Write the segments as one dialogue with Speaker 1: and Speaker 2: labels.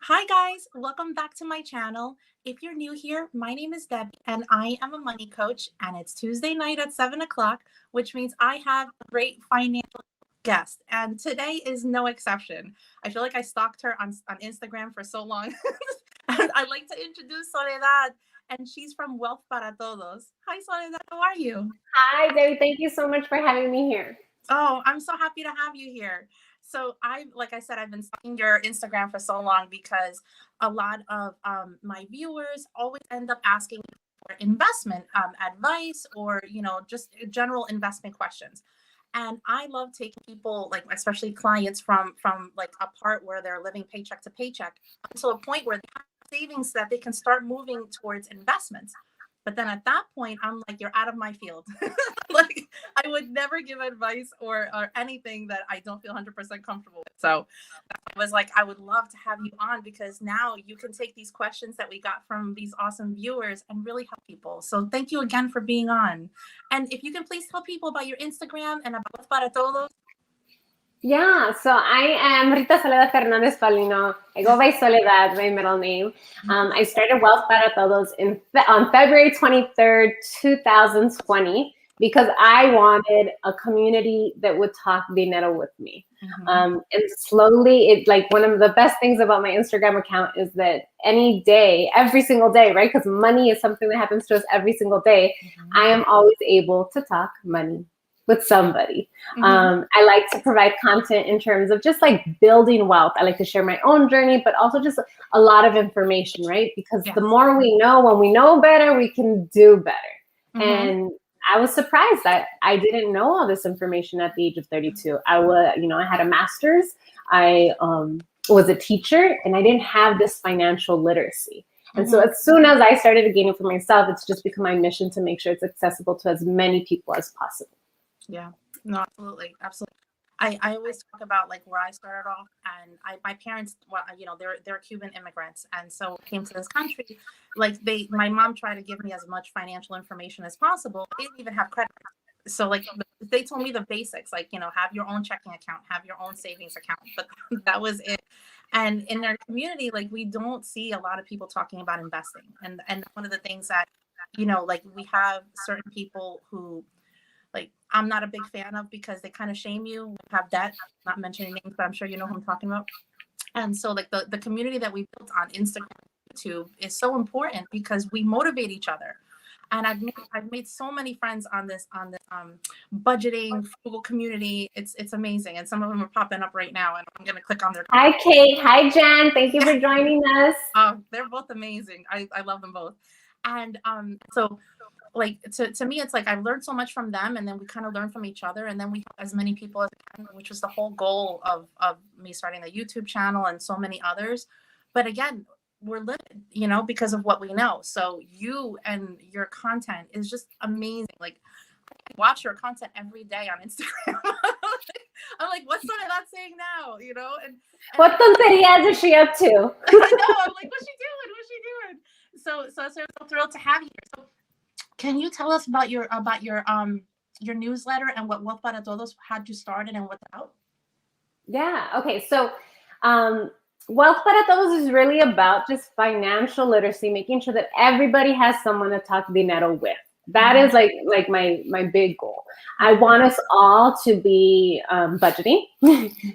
Speaker 1: Hi guys, welcome back to my channel. If you're new here, my name is Debbie and I am a money coach, and it's Tuesday night at 7 o'clock, which means I have a great financial guest, and today is no exception. I feel like I stalked her on Instagram for so long. And I'd like to introduce Soledad, and she's from Wealth Para Todos. Hi Soledad, how are you?
Speaker 2: Hi, Debbie. Thank you so much for having me here.
Speaker 1: Oh, I'm so happy to have you here. So like I said, I've been stalking your Instagram for so long because a lot of my viewers always end up asking for investment advice, or just general investment questions. And I love taking people, like especially clients, from like a part where they're living paycheck to paycheck until a point where they have savings that they can start moving towards investments. But then at that point, I'm like, you're out of my field. Like, I would never give advice or anything that I don't feel 100% comfortable with. So I was like, I would love to have you on because now you can take these questions that we got from these awesome viewers and really help people. So thank you again for being on. And if you can please tell people about your Instagram and about Para Todos.
Speaker 2: Yeah, so I am Rita Soledad Fernandez Palino. I go by Soledad, my middle name. I started Wealth Para Todos on February 23rd, 2020, because I wanted a community that would talk dinero with me. And slowly, one of the best things about my Instagram account is that any day, every single day, right? Because money is something that happens to us every single day. I am always able to talk money with somebody. I like to provide content in terms of just like building wealth. I like to share my own journey, but also just a lot of information, right? Because the more we know, when we know better, we can do better. And I was surprised that I didn't know all this information at the age of 32. I had a master's. I was a teacher, and I didn't have this financial literacy. And so as soon as I started to gain it for myself, it's just become my mission to make sure it's accessible to as many people as possible.
Speaker 1: Yeah, no, absolutely. Absolutely. I always talk about like where I started off, and my parents, well, they're Cuban immigrants, and so came to this country. Like my mom tried to give me as much financial information as possible. They didn't even have credit. So like they told me the basics, like have your own checking account, have your own savings account, but that was it. And in our community, like we don't see a lot of people talking about investing, and one of the things that like we have certain people who, like, I'm not a big fan of because they kind of shame you, have debt, not mentioning names, but I'm sure you know who I'm talking about. And so like the community that we built on Instagram, YouTube is so important because we motivate each other. And I've made so many friends on this budgeting frugal community. It's amazing. And some of them are popping up right now, and I'm gonna click on their.
Speaker 2: Hi, Kate. Hi, Jen. Thank you for joining us.
Speaker 1: They're both amazing. I love them both. And so like to me, it's like I've learned so much from them, and then we kind of learn from each other, and then we have as many people as we can, which was the whole goal of me starting the YouTube channel and so many others. But again, we're limited, because of what we know. So you and your content is just amazing. Like I watch your content every day on Instagram. I'm like, what's that saying now? And
Speaker 2: What tonterías is she up to?
Speaker 1: I know. I'm like, what's she doing? What's she doing? So so thrilled to have you here. So can you tell us about your newsletter and what Wealth Para Todos had you started and what's out?
Speaker 2: Yeah. Okay. So, Wealth Para Todos is really about just financial literacy, making sure that everybody has someone to talk dinero with. That is like my big goal. I want us all to be budgeting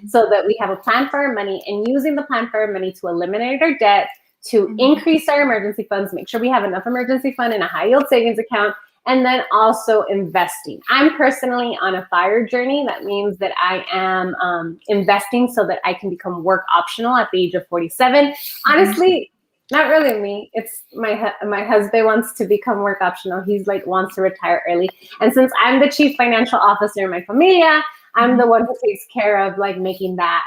Speaker 2: so that we have a plan for our money, and using the plan for our money to eliminate our debt, to increase our emergency funds, make sure we have enough emergency fund in a high yield savings account, and then also investing. I'm personally on a FIRE journey. That means that I am investing so that I can become work optional at the age of 47. Honestly, not really me. It's my husband wants to become work optional. He's like wants to retire early. And since I'm the chief financial officer in my familia, I'm the one who takes care of like making that,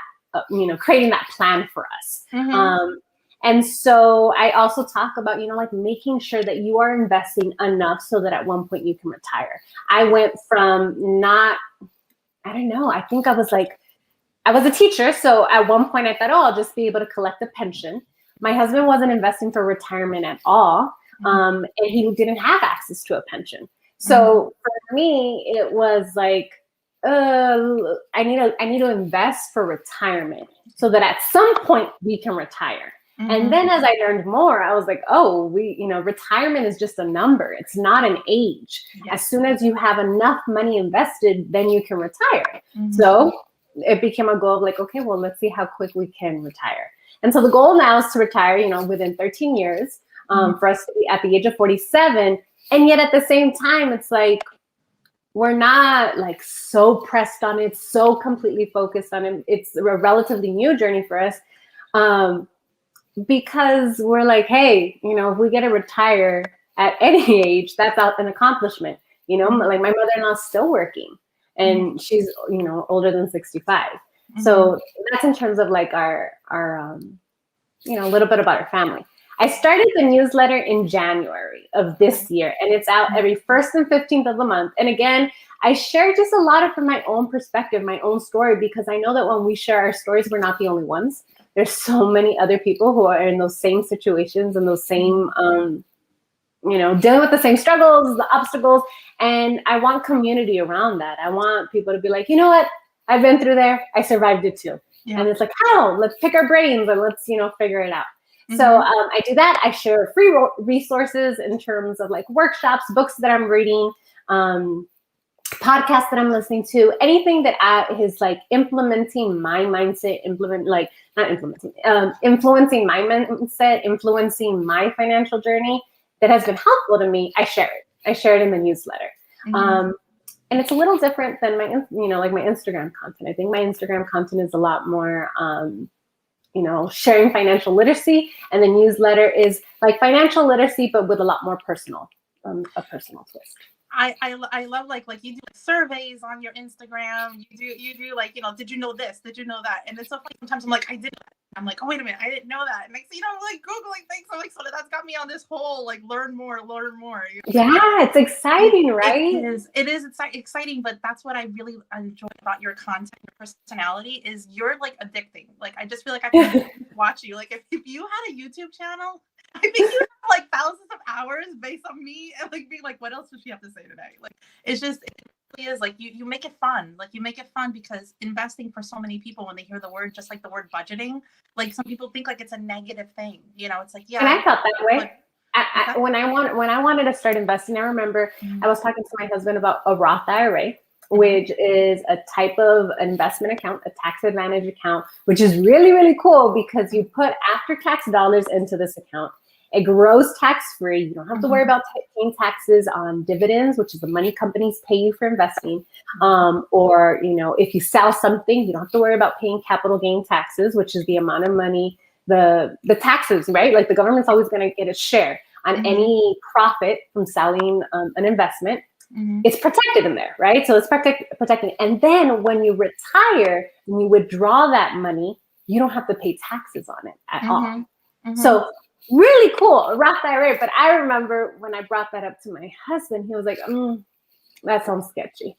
Speaker 2: creating that plan for us. And so I also talk about, like making sure that you are investing enough so that at one point you can retire. I went from I think I was a teacher. So at one point I thought, I'll just be able to collect a pension. My husband wasn't investing for retirement at all. And he didn't have access to a pension. So for me, it was like, I need to invest for retirement so that at some point we can retire. And then as I learned more, I was like, oh, retirement is just a number. It's not an age. As soon as you have enough money invested, then you can retire. So it became a goal of like, okay, well, let's see how quick we can retire. And so the goal now is to retire, within 13 years, for us to be at the age of 47. And yet at the same time, it's like, we're not like so pressed on it, so completely focused on it. It's a relatively new journey for us. Because we're like, hey, if we get to retire at any age, that's an accomplishment. Like my mother-in-law is still working, and she's older than 65. So that's in terms of like our a little bit about our family. I started the newsletter in January of this year, and it's out every 1st and 15th of the month. And again, I share just a lot of from my own perspective, my own story, because I know that when we share our stories, we're not the only ones. There's so many other people who are in those same situations and those same, dealing with the same struggles, the obstacles. And I want community around that. I want people to be like, you know what? I've been through there. I survived it too. Yeah. And it's like, how? Let's pick our brains and let's, figure it out. So I do that. I share free resources in terms of like workshops, books that I'm reading, podcasts that I'm listening to, anything that is like implementing my mindset, influencing my mindset, influencing my financial journey that has been helpful to me. I share it. I share it in the newsletter. And it's a little different than my, like my Instagram content. I think my Instagram content is a lot more, sharing financial literacy, and the newsletter is like financial literacy, but with a lot more personal, a personal twist.
Speaker 1: I love like you do surveys on your Instagram. You do like, did you know this? Did you know that? And it's so funny. Sometimes I'm like, I did. I'm like, oh wait a minute, I didn't know that. And next, I'm like Googling things. I'm like, so that's got me on this whole like learn more.
Speaker 2: Yeah, it's exciting, right?
Speaker 1: It is exciting, but that's what I really enjoy about your content, your personality is you're like addicting. Like I just feel like I can watch you. Like if you had a YouTube channel, I think you have like thousands of hours based on me and like being like, what else does she have to say today? Like it really is like you make it fun. Like you make it fun because investing for so many people, when they hear the word, just like the word budgeting, like some people think like it's a negative thing. It's like, yeah.
Speaker 2: And I felt that way. When I wanted to start investing, I remember I was talking to my husband about a Roth IRA, which is a type of investment account, a tax advantage account, which is really, really cool because you put after-tax dollars into this account. It grows tax-free. You don't have to worry about paying taxes on dividends, which is the money companies pay you for investing. Or, if you sell something, you don't have to worry about paying capital gain taxes, which is the amount of money, the taxes, right? Like the government's always going to get a share on any profit from selling an investment. It's protected in there, right? So it's protected. And then when you retire and you withdraw that money, you don't have to pay taxes on it at all. So really cool, a Roth IRA. But I remember when I brought that up to my husband, he was like, that sounds sketchy.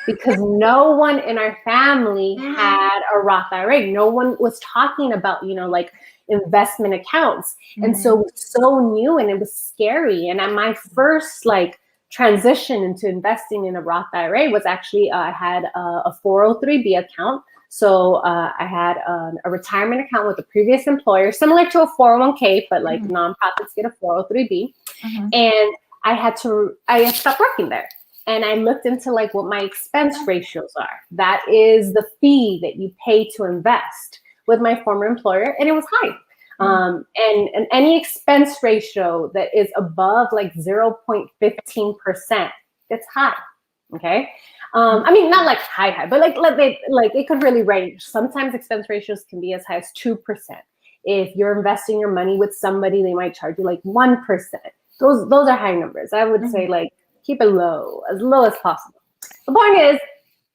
Speaker 2: Because no one in our family had a Roth IRA. No one was talking about, like investment accounts. And so it was so new and it was scary. And my first transition into investing in a Roth IRA was actually, I had a 403B account. So I had a retirement account with a previous employer, similar to a 401k, but like nonprofits get a 403B. And I stopped working there. And I looked into like what my expense ratios are. That is the fee that you pay to invest with my former employer. And it was high. And any expense ratio that is above like 0.15%, it's high. Okay. I mean, not like high, but like it could really range. Sometimes expense ratios can be as high as 2%. If you're investing your money with somebody, they might charge you like 1%. Those are high numbers. I would say like keep it low as possible. The point is,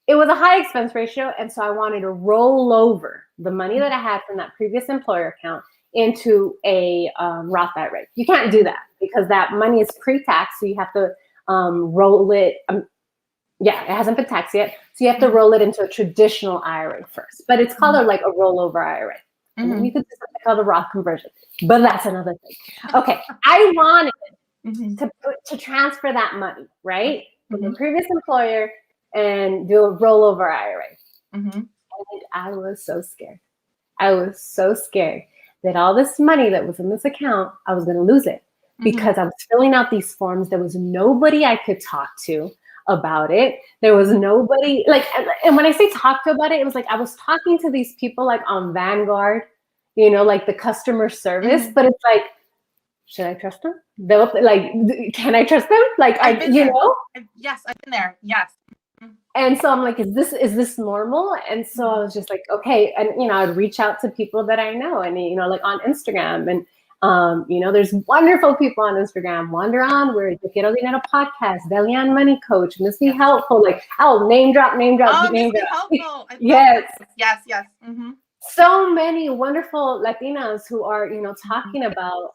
Speaker 2: it was a high expense ratio, and so I wanted to roll over the money that I had from that previous employer account into a Roth IRA. You can't do that because that money is pre-tax, so you have to roll it. It hasn't been taxed yet, so you have to roll it into a traditional IRA first. But it's called like a rollover IRA. And then you could do something called a Roth conversion, but that's another thing. Okay, I wanted to transfer that money, right, from the previous employer and do a rollover IRA. And I was so scared. that all this money that was in this account, I was going to lose it because I was filling out these forms. There was nobody I could talk to about it. There was nobody like, and when I say talk to about it, it was like I was talking to these people like on Vanguard, you know, like the customer service, but it's like, should I trust them? They'll like, can I trust them? Like,
Speaker 1: Yes, I've been there. Yes.
Speaker 2: And so I'm like, is this normal? And so I was just like, okay. And, you know, I'd reach out to people that I know and, you know, like on Instagram and, you know, there's wonderful people on Instagram. Wander on, we're Educator podcast, Delian Money Coach, Miss Be Helpful. Like, name drop.
Speaker 1: Oh, Miss Be Helpful.
Speaker 2: Yes.
Speaker 1: Yes.
Speaker 2: So many wonderful Latinas who are, you know, talking about,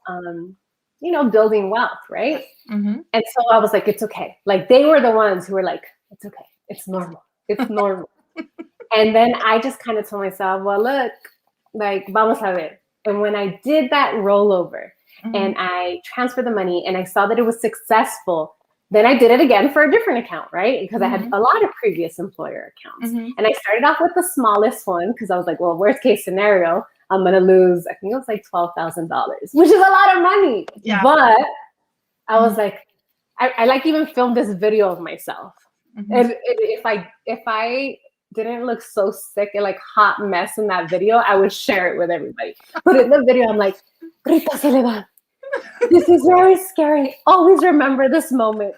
Speaker 2: you know, building wealth, right? And so I was like, it's okay. Like they were the ones who were like, it's okay. It's normal. It's normal. And then I just kind of told myself, well, look, like, vamos a ver. And when I did that rollover and I transferred the money and I saw that it was successful, then I did it again for a different account, right? Because I had a lot of previous employer accounts. And I started off with the smallest one because I was like, well, worst case scenario, I'm going to lose, I think it was like $12,000, which is a lot of money. Yeah. But I was like, I like even filmed this video of myself. If I didn't look so sick and like hot mess in that video, I would share it with everybody. But in the video, I'm like, Rita Soledad, this is very scary. Always remember this moment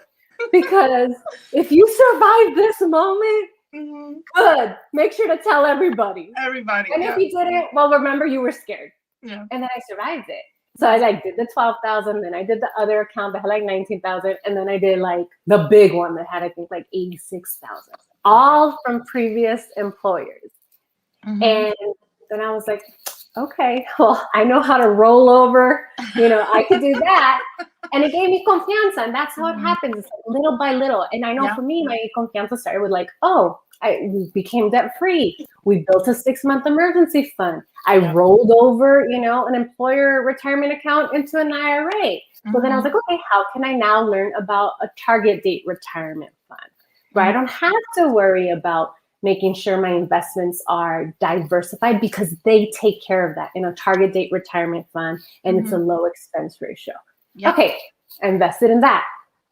Speaker 2: because if you survive this moment, good. Make sure to tell everybody. And if you didn't, well, remember you were scared. Yeah. And then I survived it. So I like did the 12,000, then I did the other account that had like 19,000, and then I did like the big one that had I think like 86,000, all from previous employers. And then I was like, okay, well, I know how to roll over, you know, I could do that. And it gave me confianza, and that's how it happens. It's like little by little. And I know for me, my confianza started with like, we became debt free. We built a 6-month emergency fund. I rolled over, you know, an employer retirement account into an IRA. So then I was like, okay, how can I now learn about a target date retirement fund? Where I don't have to worry about making sure my investments are diversified because they take care of that in a target date retirement fund, and it's a low expense ratio. Okay, I invested in that.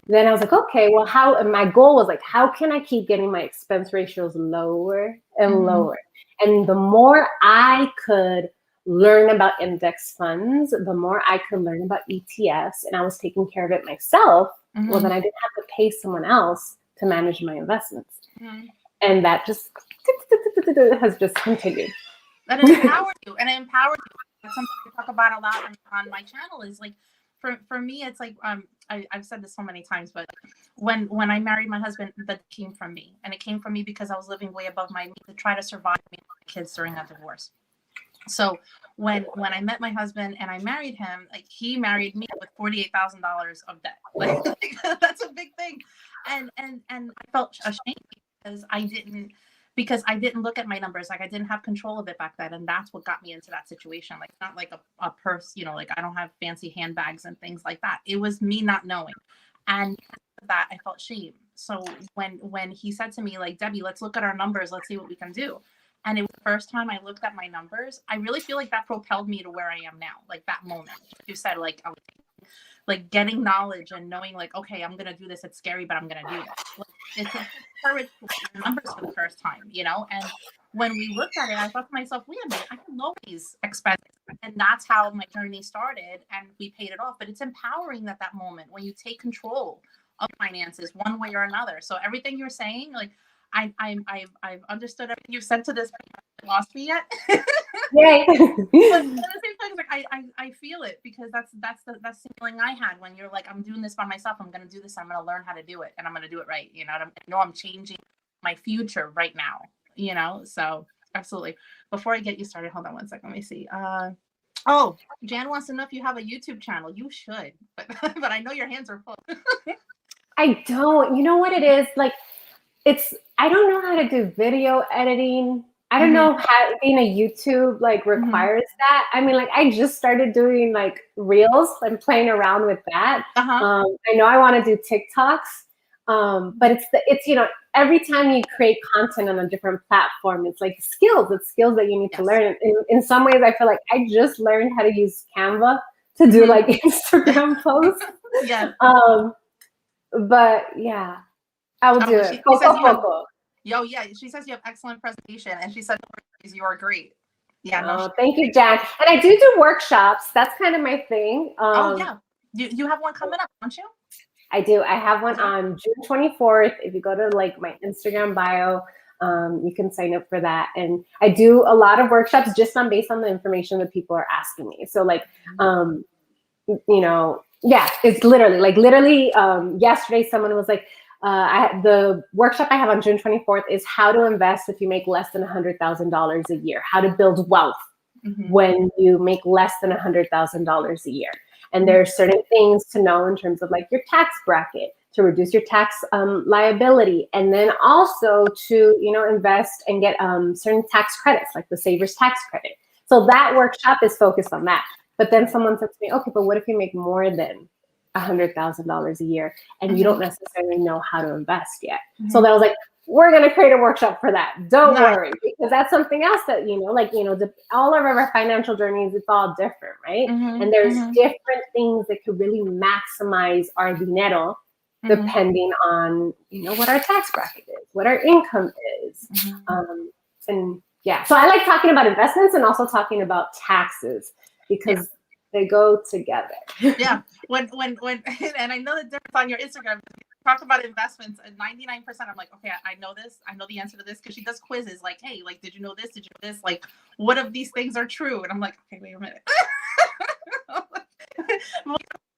Speaker 2: Then I was like, okay, well, and my goal was like, how can I keep getting my expense ratios lower and lower? And the more I could learn about index funds, the more I could learn about ETFs, and I was taking care of it myself, well, then I didn't have to pay someone else to manage my investments. And that just has just continued.
Speaker 1: And it empowers you. That's something I talk about a lot on my channel is like, for me, it's like, I've said this so many times, but when I married my husband, that came from me. And it came from me because I was living way above my means to try to survive me and my kids during that divorce. So when I met my husband and I married him, like he married me with $48,000 of debt. Like that's a big thing. And I felt ashamed because I didn't look at my numbers. Like I didn't have control of it back then. And that's what got me into that situation. Like not like a purse, you know, like I don't have fancy handbags and things like that. It was me not knowing. And that I felt shame. So when he said to me, like, Debbie, let's look at our numbers. Let's see what we can do. And it was the first time I looked at my numbers. I really feel like that propelled me to where I am now. Like that moment you said, like, I was like getting knowledge and knowing like, okay, I'm going to do this. It's scary, but I'm going to do this. Like, it's courage to look at your numbers for the first time, you know? And when we looked at it, I thought to myself, wait a minute, I can lower these expenses. And that's how my journey started. And we paid it off. But it's empowering at that moment when you take control of finances one way or another. So everything you're saying, like, I've understood everything you've said to this, but you haven't lost me yet.
Speaker 2: Yay.
Speaker 1: But at the same time, like I feel it because that's the feeling I had when you're like, I'm doing this by myself. I'm gonna do this. I'm gonna learn how to do it, and I'm gonna do it right. You know, I know I'm changing my future right now. You know, so absolutely. Before I get you started, hold on one second. Let me see. Jan wants to know if you have a YouTube channel. You should, but I know your hands are full.
Speaker 2: I don't. You know what it is? Like, I don't know how to do video editing. I don't know how being a YouTube like requires that. I mean, like I just started doing like reels and playing around with that. I know I want to do TikToks. But it's every time you create content on a different platform, it's like skills. It's skills that you need to learn. In some ways, I feel like I just learned how to use Canva to do like Instagram posts.
Speaker 1: Yeah.
Speaker 2: But yeah, I will do it.
Speaker 1: She she says you have excellent presentation, and she said you are great. Yeah.
Speaker 2: Thank you, Jan. And I do workshops. That's kind of my thing.
Speaker 1: You have one coming up, don't you?
Speaker 2: I do. I have one on June 24th. If you go to like my Instagram bio, you can sign up for that. And I do a lot of workshops just based on the information that people are asking me. So like, it's literally yesterday someone was like, the workshop I have on June 24th is how to invest if you make less than $100,000 a year, how to build wealth when you make less than $100,000 a year. And there are certain things to know in terms of like your tax bracket to reduce your tax liability, and then also to invest and get certain tax credits like the Savers tax credit. So that workshop is focused on that. But then someone said to me, okay, but what if you make more than $100,000 a year and you don't necessarily know how to invest yet? So then I was like, we're going to create a workshop for that. Don't worry, because that's something else that, all of our financial journeys, it's all different, right? And there's different things that could really maximize our dinero depending on, what our tax bracket is, what our income is. And yeah, so I like talking about investments and also talking about taxes because they go together.
Speaker 1: Yeah. When and I know the difference on your Instagram. Talk about investments, and 99%, I'm like, okay, I know this. I know the answer to this, because she does quizzes like, hey, like, did you know this? Did you know this? Like, what of these things are true? And I'm like, okay, wait a minute.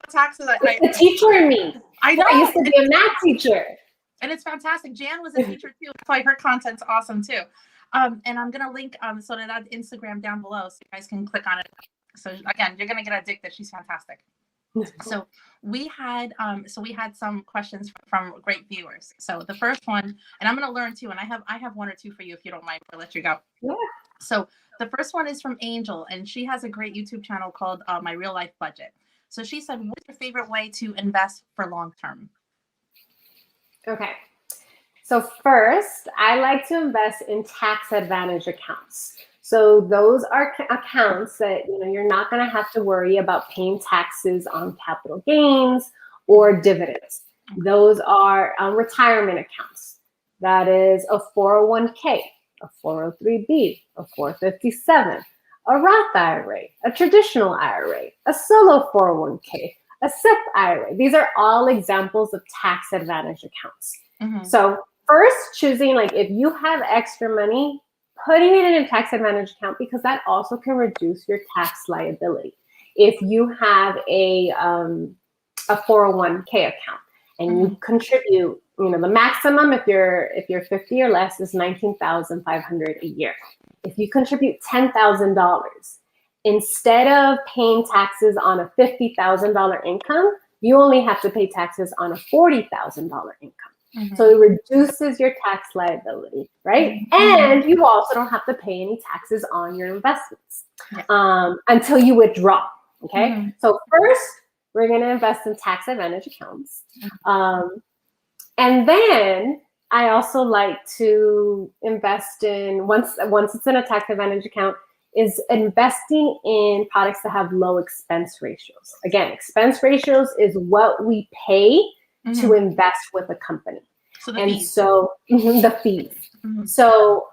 Speaker 1: Taxes.
Speaker 2: It's the teacher in me.
Speaker 1: I know.
Speaker 2: I used to be a math teacher.
Speaker 1: And it's fantastic. Jan was a teacher too. That's why her content's awesome too. And I'm gonna link Soledad's Instagram down below so you guys can click on it. So again, you're gonna get addicted. She's fantastic. So we had some questions from great viewers. So the first one, and I'm going to learn too, and I have one or two for you if you don't mind. I'll let you go.
Speaker 2: Yeah.
Speaker 1: So the first one is from Angel, and she has a great YouTube channel called My Real Life Budget. So she said, what's your favorite way to invest for long term? Okay.
Speaker 2: So first, I like to invest in tax advantage accounts. So those are accounts that you're not going to have to worry about paying taxes on capital gains or dividends. Those are retirement accounts. That is a 401k, a 403b, a 457, a Roth IRA, a traditional IRA, a solo 401k, a SIP IRA. These are all examples of tax advantage accounts. So first, choosing if you have extra money, putting it in a tax advantage account, because that also can reduce your tax liability. If you have a 401k account and you contribute, the maximum if you're 50 or less is $19,500 a year. If you contribute $10,000, instead of paying taxes on a $50,000 income, you only have to pay taxes on a $40,000 income. So it reduces your tax liability, right? And you also don't have to pay any taxes on your investments until you withdraw, okay? So first, we're going to invest in tax advantage accounts. And then I also like to invest in, once it's in a tax advantage account, is investing in products that have low expense ratios. Again, expense ratios is what we pay to invest with a company.
Speaker 1: So the fees.
Speaker 2: So the fees. So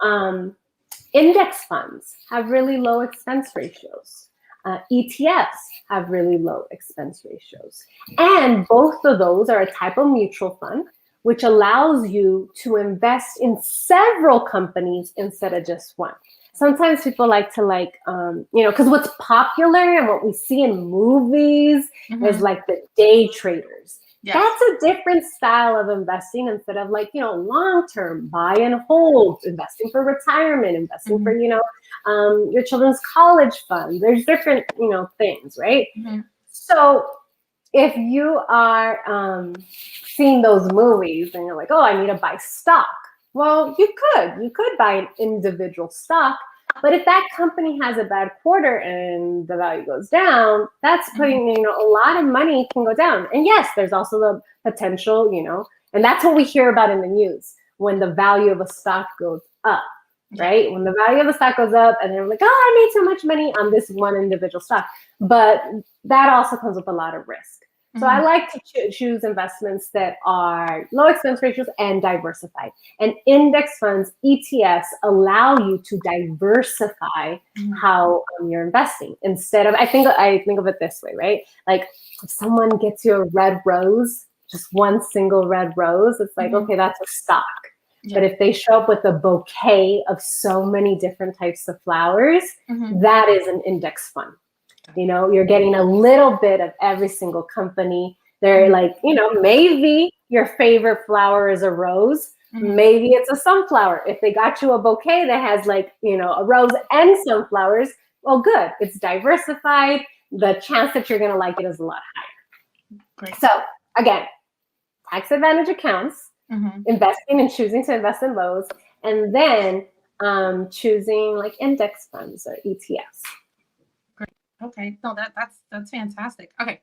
Speaker 2: index funds have really low expense ratios. ETFs have really low expense ratios. And both of those are a type of mutual fund, which allows you to invest in several companies instead of just one. Sometimes people like to because what's popular and what we see in movies is like the day traders. Yes. That's a different style of investing instead of long-term buy and hold, investing for retirement, investing for, your children's college fund. There's different, things, right? So if you are seeing those movies and you're like, oh, I need to buy stock. Well, you could buy an individual stock, But if that company has a bad quarter and the value goes down, that's putting, a lot of money can go down. And yes, there's also the potential, and that's what we hear about in the news when the value of a stock goes up, right? When the value of the stock goes up and they're like, oh, I made so much money on this one individual stock. But that also comes with a lot of risk. So I like to choose investments that are low expense ratios and diversified. And index funds, ETFs, allow you to diversify how you're investing. Instead of, I think of it this way, right? Like if someone gets you a red rose, just one single red rose, it's like, okay, that's a stock. Yeah. But if they show up with a bouquet of so many different types of flowers, that is an index fund. You're getting a little bit of every single company. They're like, maybe your favorite flower is a rose. Maybe it's a sunflower. If they got you a bouquet that has like, a rose and sunflowers, well, good. It's diversified. The chance that you're going to like it is a lot higher. Great. So again, tax advantage accounts, investing and choosing to invest in those, and then choosing like index funds or ETFs.
Speaker 1: Okay, no, that's fantastic. Okay,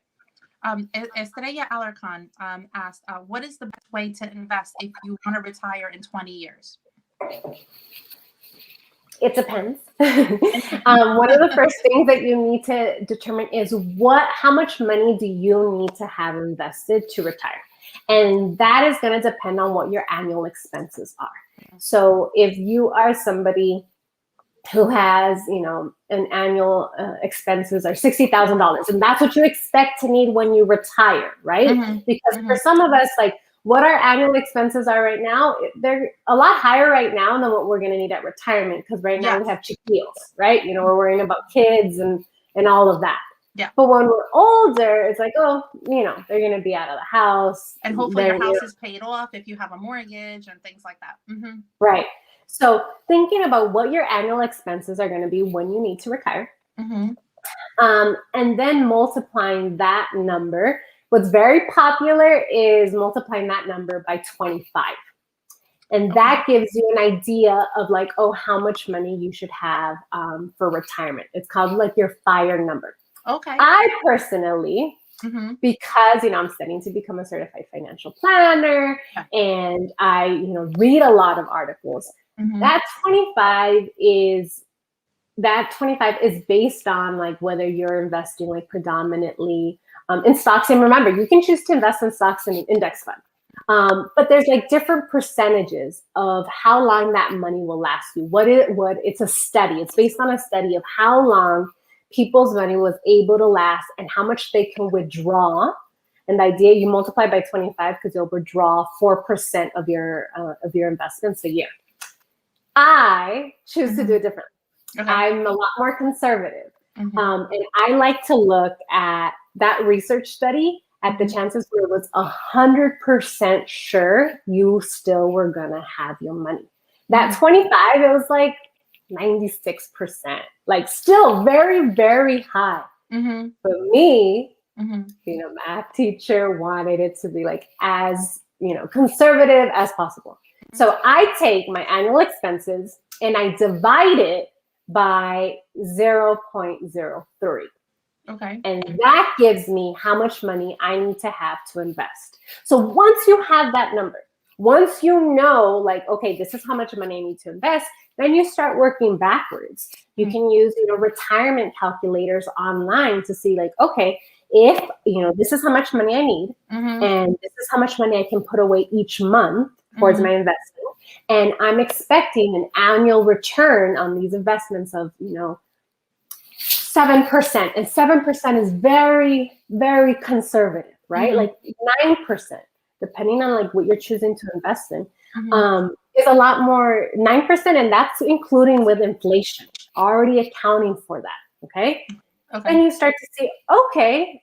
Speaker 1: Estrella Alarcon asked, what is the best way to invest if you want to retire in 20 years?
Speaker 2: It depends. One of the first things that you need to determine is how much money do you need to have invested to retire? And that is going to depend on what your annual expenses are. So if you are somebody who has, an annual expenses are $60,000, and that's what you expect to need when you retire, right? Because for some of us, like what our annual expenses are right now, they're a lot higher right now than what we're going to need at retirement. Because right now we have chiquillos, right? We're worrying about kids and all of that. Yeah. But when we're older, it's like, oh, they're going to be out of the house.
Speaker 1: And hopefully your house is paid off if you have a mortgage and things like that.
Speaker 2: Right. So thinking about what your annual expenses are going to be when you need to retire, and then multiplying that number. What's very popular is multiplying that number by 25. And that gives you an idea of like, oh, how much money you should have for retirement. It's called like your FIRE number. Okay. I personally, because, I'm studying to become a certified financial planner and I, read a lot of articles. That 25 is based on like whether you're investing like predominantly in stocks. And remember, you can choose to invest in stocks in an index fund. But there's like different percentages of how long that money will last you. It's a study. It's based on a study of how long people's money was able to last and how much they can withdraw. And the idea, you multiply by 25 because you'll withdraw 4% of your investments a year. I choose to do it differently. Okay. I'm a lot more conservative. And I like to look at that research study at the chances where it was 100% sure you still were going to have your money. That 25, it was like 96%, like still very, very high. But me, math teacher wanted it to be like as, conservative as possible. So I take my annual expenses and I divide it by 0.03. Okay. And that gives me how much money I need to have to invest. So once you have that number, once you know, like, okay, this is how much money I need to invest, then you start working backwards. You can use, retirement calculators online to see like, okay, if, this is how much money I need, and this is how much money I can put away each month towards my investment. And I'm expecting an annual return on these investments of, 7%. And 7% is very, very conservative, right? Like 9%, depending on like what you're choosing to invest in, is a lot more, 9%. And that's including with inflation, already accounting for that. Okay. And you start to see, okay,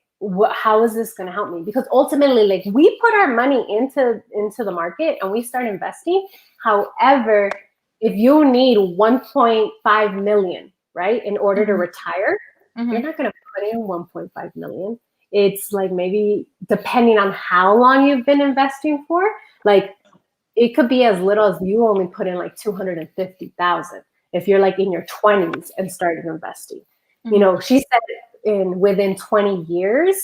Speaker 2: how is this going to help me? Because ultimately, like we put our money into the market and we start investing. However, if you need 1.5 million, right, in order to retire, you're not going to put in 1.5 million. It's like maybe depending on how long you've been investing for, like it could be as little as you only put in like 250,000. if you're like in your 20s and started investing.
Speaker 1: Mm-hmm.
Speaker 2: You know, she said within 20 years,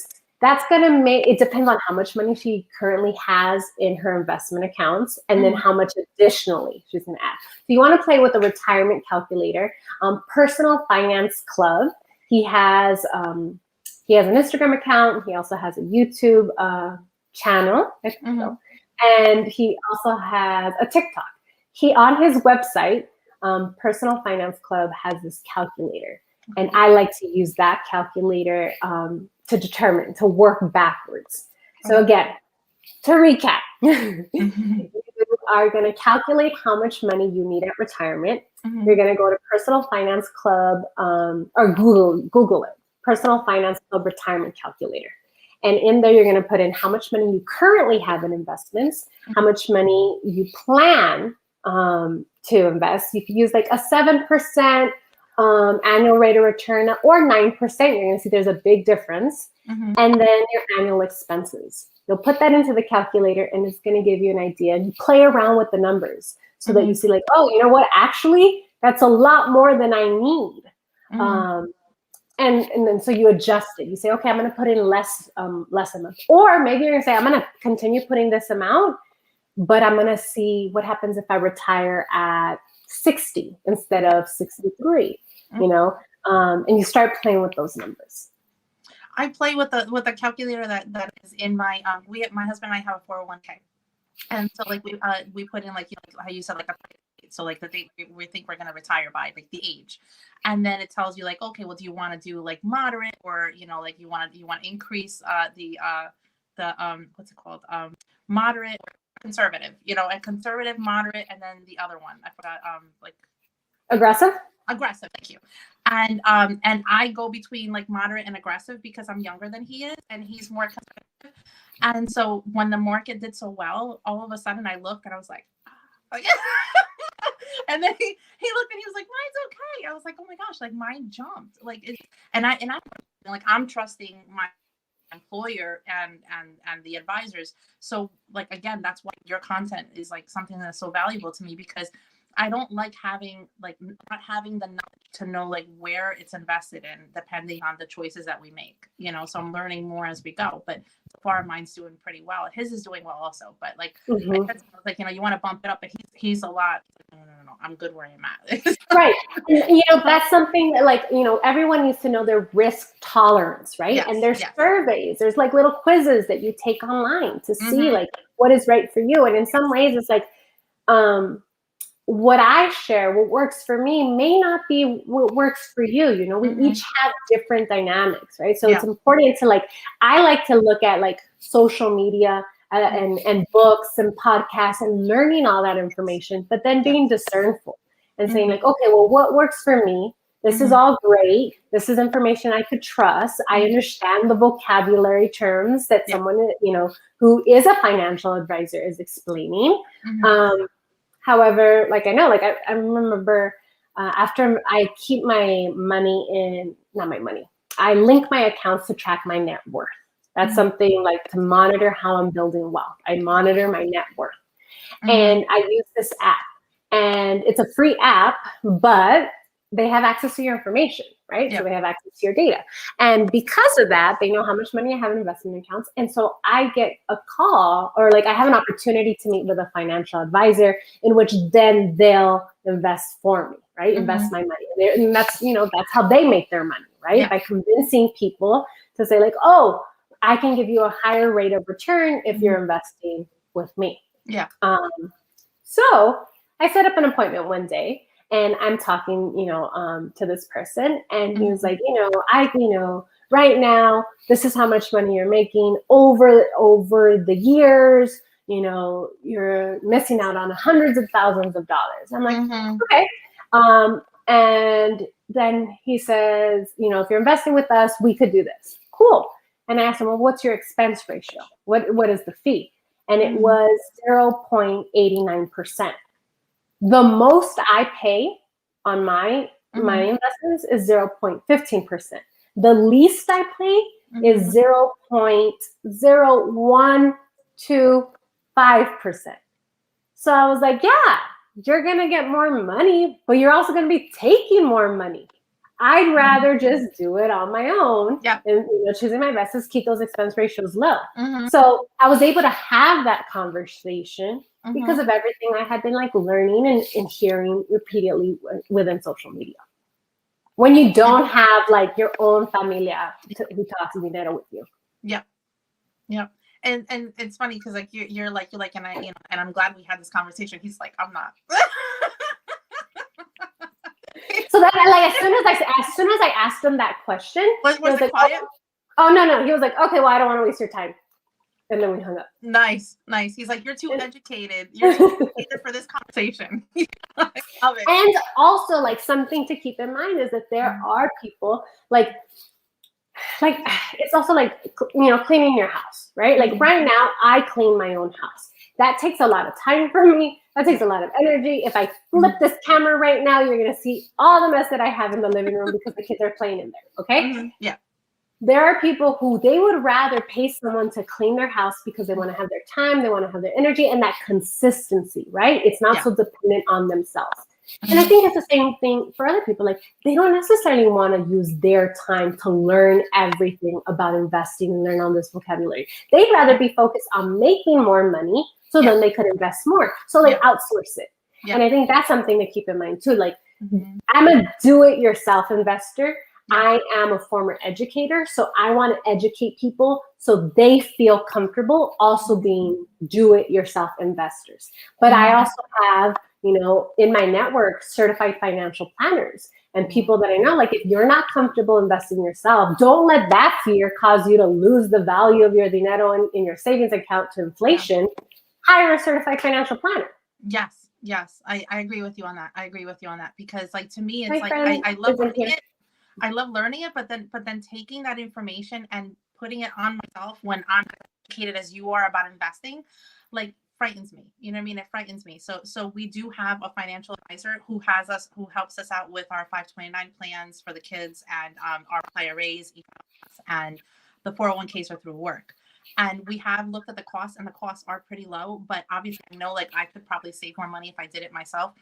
Speaker 2: that's going to make, it depends on how much money she currently has in her investment accounts and then how much additionally she's going to add. So you want to play with the retirement calculator. Personal Finance Club. He has an Instagram account. He also has a YouTube channel. And he also has a TikTok. On his website, Personal Finance Club has this calculator. And I like to use that calculator to work backwards. So again, to recap, you are going to calculate how much money you need at retirement. You're going to go to Personal Finance Club or Google it, Personal Finance Club Retirement Calculator. And in there, you're going to put in how much money you currently have in investments, how much money you plan to invest. You could use like a 7% annual rate of return or 9%. You're going to see there's a big difference. And then your annual expenses. You'll put that into the calculator and it's going to give you an idea. You play around with the numbers so that you see like, oh, you know what? Actually, that's a lot more than I need. And then so you adjust it. You say, okay, I'm going to put in less amount. Or maybe you're going to say, I'm going to continue putting this amount, but I'm going to see what happens if I retire at 60 instead of 63, you know? And you start playing with those numbers.
Speaker 1: I play with the calculator that is in my my husband and I have a 401k, and so like we put in like, you know, how you said like so like the date we think we're gonna retire by, like the age, and then it tells you like, okay, well, do you want to do like moderate, or you know, like you want to increase the what's it called, moderate or conservative, you know, and conservative, moderate, and then the other one I forgot, like aggressive, thank you. And I go between like moderate and aggressive because I'm younger than he is and he's more conservative. And so when the market did so well, all of a sudden I looked and I was like, oh, yeah. And then he looked and he was like, mine's okay. I was like, oh my gosh, like mine jumped. Like and I'm trusting my employer and the advisors. So like, again, that's why your content is like something that's so valuable to me, because I don't like not having the knowledge to know like where it's invested in, depending on the choices that we make, you know. So I'm learning more as we go, but so far mine's doing pretty well. His is doing well also, but like, like, you know, you want to bump it up, but he's a lot. No, I'm good where I'm at.
Speaker 2: Right. You know, that's something that, like, you know, everyone needs to know their risk tolerance, right?
Speaker 1: Yes,
Speaker 2: and there's surveys, there's like little quizzes that you take online to see like what is right for you. And in some ways it's like, what I share, what works for me may not be what works for you. You know, we each have different dynamics, right? So it's important to I like to look at like social media and books and podcasts and learning all that information, but then being discernful and saying like, okay, well, what works for me? This is all great. This is information I could trust. I understand the vocabulary terms that someone, you know, who is a financial advisor is explaining. However, like I know, like I remember after I keep my money in, not my money, I link my accounts to track my net worth. That's something like to monitor how I'm building wealth. I monitor my net worth. And I use this app. And it's a free app, but they have access to your information, right? So they have access to your data. And because of that, they know how much money I have in investment accounts. And so I get a call, or like I have an opportunity to meet with a financial advisor in which then they'll invest for me, right? Invest my money. And that's, you know, that's how they make their money, right? By convincing people to say like, oh, I can give you a higher rate of return if you're investing with me. So I set up an appointment one day. And I'm talking, you know, to this person, and he was like, you know, right now, this is how much money you're making over the years. You know, you're missing out on hundreds of thousands of dollars. I'm like, okay. And then he says, you know, if you're investing with us, we could do this. Cool. And I asked him, well, what's your expense ratio? What is the fee? And it was 0.89%. The most I pay on my investments is 0.15%. The least I pay is 0.0125%. So I was like, yeah, you're going to get more money, but you're also going to be taking more money. I'd rather just do it on my own and choosing my best is keep those expense ratios low. So I was able to have that conversation because of everything I had been like learning and hearing repeatedly within social media. When you don't have like your own familia who talks dinero with you.
Speaker 1: Yeah. And it's funny because like you're like, and I, and I'm glad we had this conversation. He's like, I'm not.
Speaker 2: So that like as soon as I asked him that question,
Speaker 1: was
Speaker 2: he was like,
Speaker 1: quiet?
Speaker 2: Oh no. He was like, okay, well, I don't want to waste your time. And then we hung up.
Speaker 1: Nice. He's like, you're too educated. You're too educated for this conversation. I love it.
Speaker 2: And also like something to keep in mind is that there are people like it's also like, cleaning your house, right? Like right now I clean my own house. That takes a lot of time for me. That takes a lot of energy. If I flip this camera right now, you're going to see all the mess that I have in the living room because the kids are playing in there. Okay.
Speaker 1: Yeah.
Speaker 2: There are people who they would rather pay someone to clean their house because they want to have their time, they want to have their energy and that consistency, right? It's not so dependent on themselves. And I think it's the same thing for other people. Like they don't necessarily want to use their time to learn everything about investing and learn all this vocabulary. They'd rather be focused on making more money so then they could invest more. So they outsource it. And I think that's something to keep in mind too. Like I'm a do-it-yourself investor. I am a former educator, so I want to educate people so they feel comfortable also being do-it-yourself investors. But I also have, in my network, certified financial planners and people that I know, like if you're not comfortable investing yourself, don't let that fear cause you to lose the value of your dinero in your savings account to inflation. Hire a certified financial planner.
Speaker 1: Yes. I agree with you on that. Because like, to me, it's I love learning it. I love learning it, but then taking that information and putting it on myself when I'm educated as you are about investing, like frightens me. You know what I mean? It frightens me. So we do have a financial advisor who helps us out with our 529 plans for the kids and our IRAs and the 401ks are through work. And we have looked at the costs and the costs are pretty low, but obviously I know like I could probably save more money if I did it myself.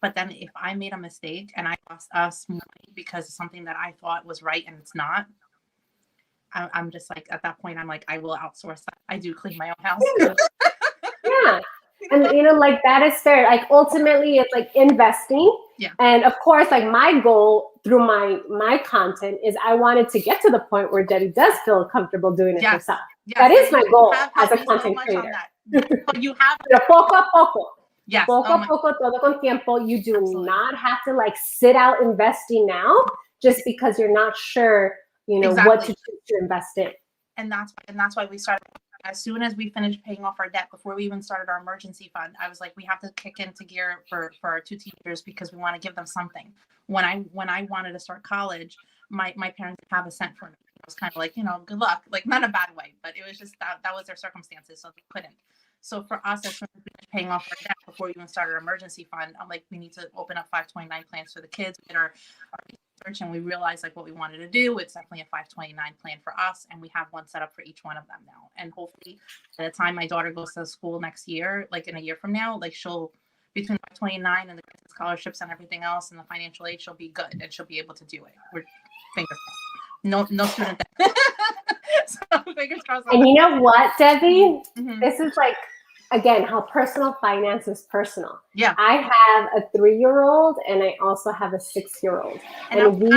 Speaker 1: But then if I made a mistake and I lost us money because of something that I thought was right and it's not, I'm just like, at that point, I'm like, I will outsource that. I do clean my own house.
Speaker 2: Yeah. And, like that is fair. Like ultimately it's like investing. Yeah. And of course, like my goal through my content is I wanted to get to the point where Debbie does feel comfortable doing it herself. Yes. That is my goal as a content creator.
Speaker 1: You have
Speaker 2: poco a poco.
Speaker 1: Yes.
Speaker 2: Poco a poco, todo con tiempo. You do not have to like sit out investing now just because you're not sure, what to choose to invest in.
Speaker 1: And that's why we started. As soon as we finished paying off our debt, before we even started our emergency fund, I was like, we have to kick into gear for our two teenagers because we want to give them something. When I wanted to start college, my parents didn't have a cent for me. I was kind of like, good luck, like not in a bad way, but it was just that was their circumstances, so they couldn't. So for us, as soon as we were paying off our debt before we even started our emergency fund, I'm like, we need to open up 529 plans for the kids. We did our research and we realized like what we wanted to do. It's definitely a 529 plan for us, and we have one set up for each one of them now. And hopefully, by the time my daughter goes to school next year, like in a year from now, like she'll between 529 and the scholarships and everything else and the financial aid, she'll be good and she'll be able to do it. We're fingers crossed. No student debt. So fingers crossed.
Speaker 2: And you know what, Debbie? This is like, again, how personal finance is personal.
Speaker 1: Yeah.
Speaker 2: I have a 3-year-old and I also have a 6-year-old. And we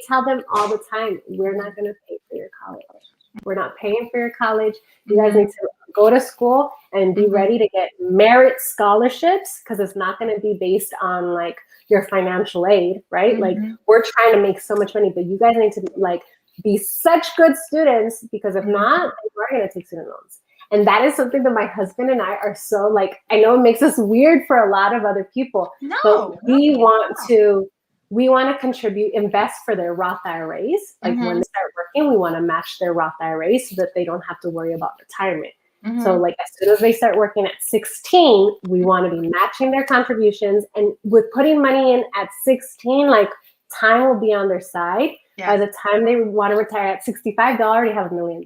Speaker 2: tell them all the time, we're not going to pay for your college. We're not paying for your college. You guys need to go to school and be ready to get merit scholarships because it's not going to be based on like your financial aid, right? Like we're trying to make so much money, but you guys need to like be such good students because if not, we're going to take student loans. And that is something that my husband and I are so like, I know it makes us weird for a lot of other people, but we want to contribute, invest for their Roth IRAs. Like when they start working, we want to match their Roth IRAs so that they don't have to worry about retirement. So like as soon as they start working at 16, we want to be matching their contributions. And with putting money in at 16, like time will be on their side. By the time they want to retire at 65, they'll already have $1 million.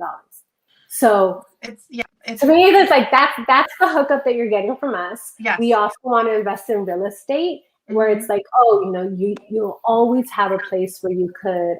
Speaker 2: So
Speaker 1: it's
Speaker 2: to me, it's like that's the hookup that you're getting from us.
Speaker 1: Yes.
Speaker 2: We also want to invest in real estate, where it's like, oh, you know, you'll always have a place where you could,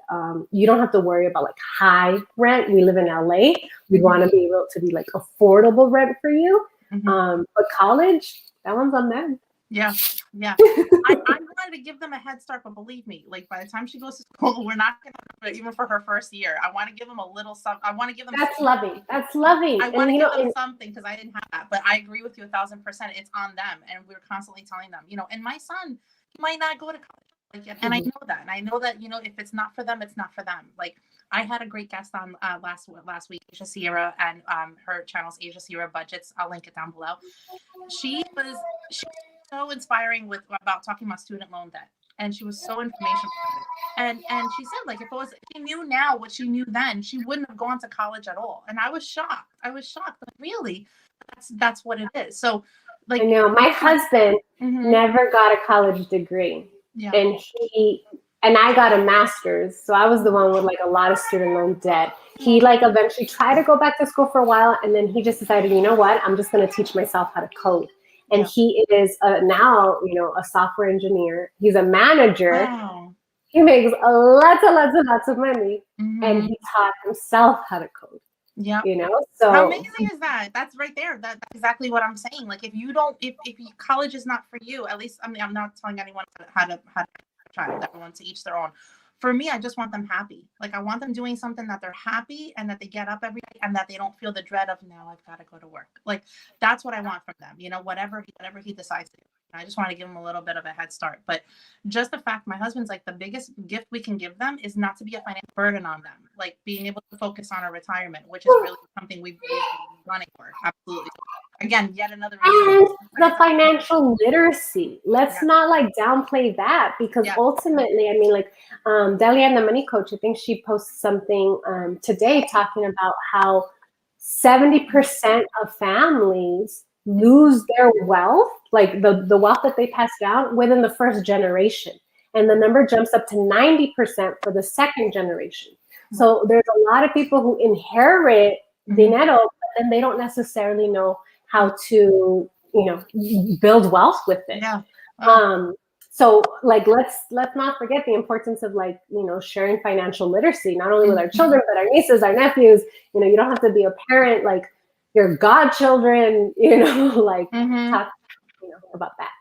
Speaker 2: you don't have to worry about like high rent. We live in LA. We want to be able to be like affordable rent for you. But college, that one's on them.
Speaker 1: Yeah. I wanted to give them a head start, but believe me, like by the time she goes to school, we're not gonna, even for her first year. I want to give them a little something. I want to give them.
Speaker 2: That's loving. That's loving.
Speaker 1: I want to give them something because I didn't have that. But I agree with you 1,000%. It's on them, and we're constantly telling them, you know. And my son might not go to college, like, and I know that. And I know that, you know, if it's not for them, it's not for them. Like I had a great guest on last week, Asia Sierra, and her channel's Asia Sierra Budgets. I'll link it down below. She was so inspiring about talking about student loan debt, and she was so informational about it. And she said, like, if she knew now what she knew then, she wouldn't have gone to college at all. And I was shocked. Like, really, that's what it is. So, like,
Speaker 2: I know my husband never got a college degree, and I got a master's, so I was the one with like a lot of student loan debt. He like eventually tried to go back to school for a while, and then he just decided, you know what, I'm just going to teach myself how to code. And he is now, you know, a software engineer. He's a manager.
Speaker 1: Wow.
Speaker 2: He makes lots of money, and he taught himself how to code.
Speaker 1: Yeah.
Speaker 2: You know, so
Speaker 1: how amazing is that? That's right there. That's exactly what I'm saying. Like, if college is not for you, at least, I mean, I'm not telling anyone how to try it. Everyone to each their own. For me, I just want them happy. Like, I want them doing something that they're happy and that they get up every day and that they don't feel the dread of, now I've got to go to work. Like, that's what I want from them. You know, whatever he decides to do. I just want to give them a little bit of a head start. But just the fact, my husband's like, the biggest gift we can give them is not to be a financial burden on them. Like, being able to focus on our retirement, which is really something we've been running for. Absolutely. Again, yet another reason.
Speaker 2: And the financial literacy. Let's not like downplay that, because ultimately, I mean, like Delia and the Money Coach, I think she posted something today talking about how 70% of families lose their wealth, like the wealth that they pass down, within the first generation. And the number jumps up to 90% for the second generation. So there's a lot of people who inherit dinero, but then they don't necessarily know how to, you know, build wealth with it. So like, let's not forget the importance of, like, you know, sharing financial literacy, not only with our children, but our nieces, our nephews. You know, you don't have to be a parent, like your godchildren, you know, like talk, you know, about that.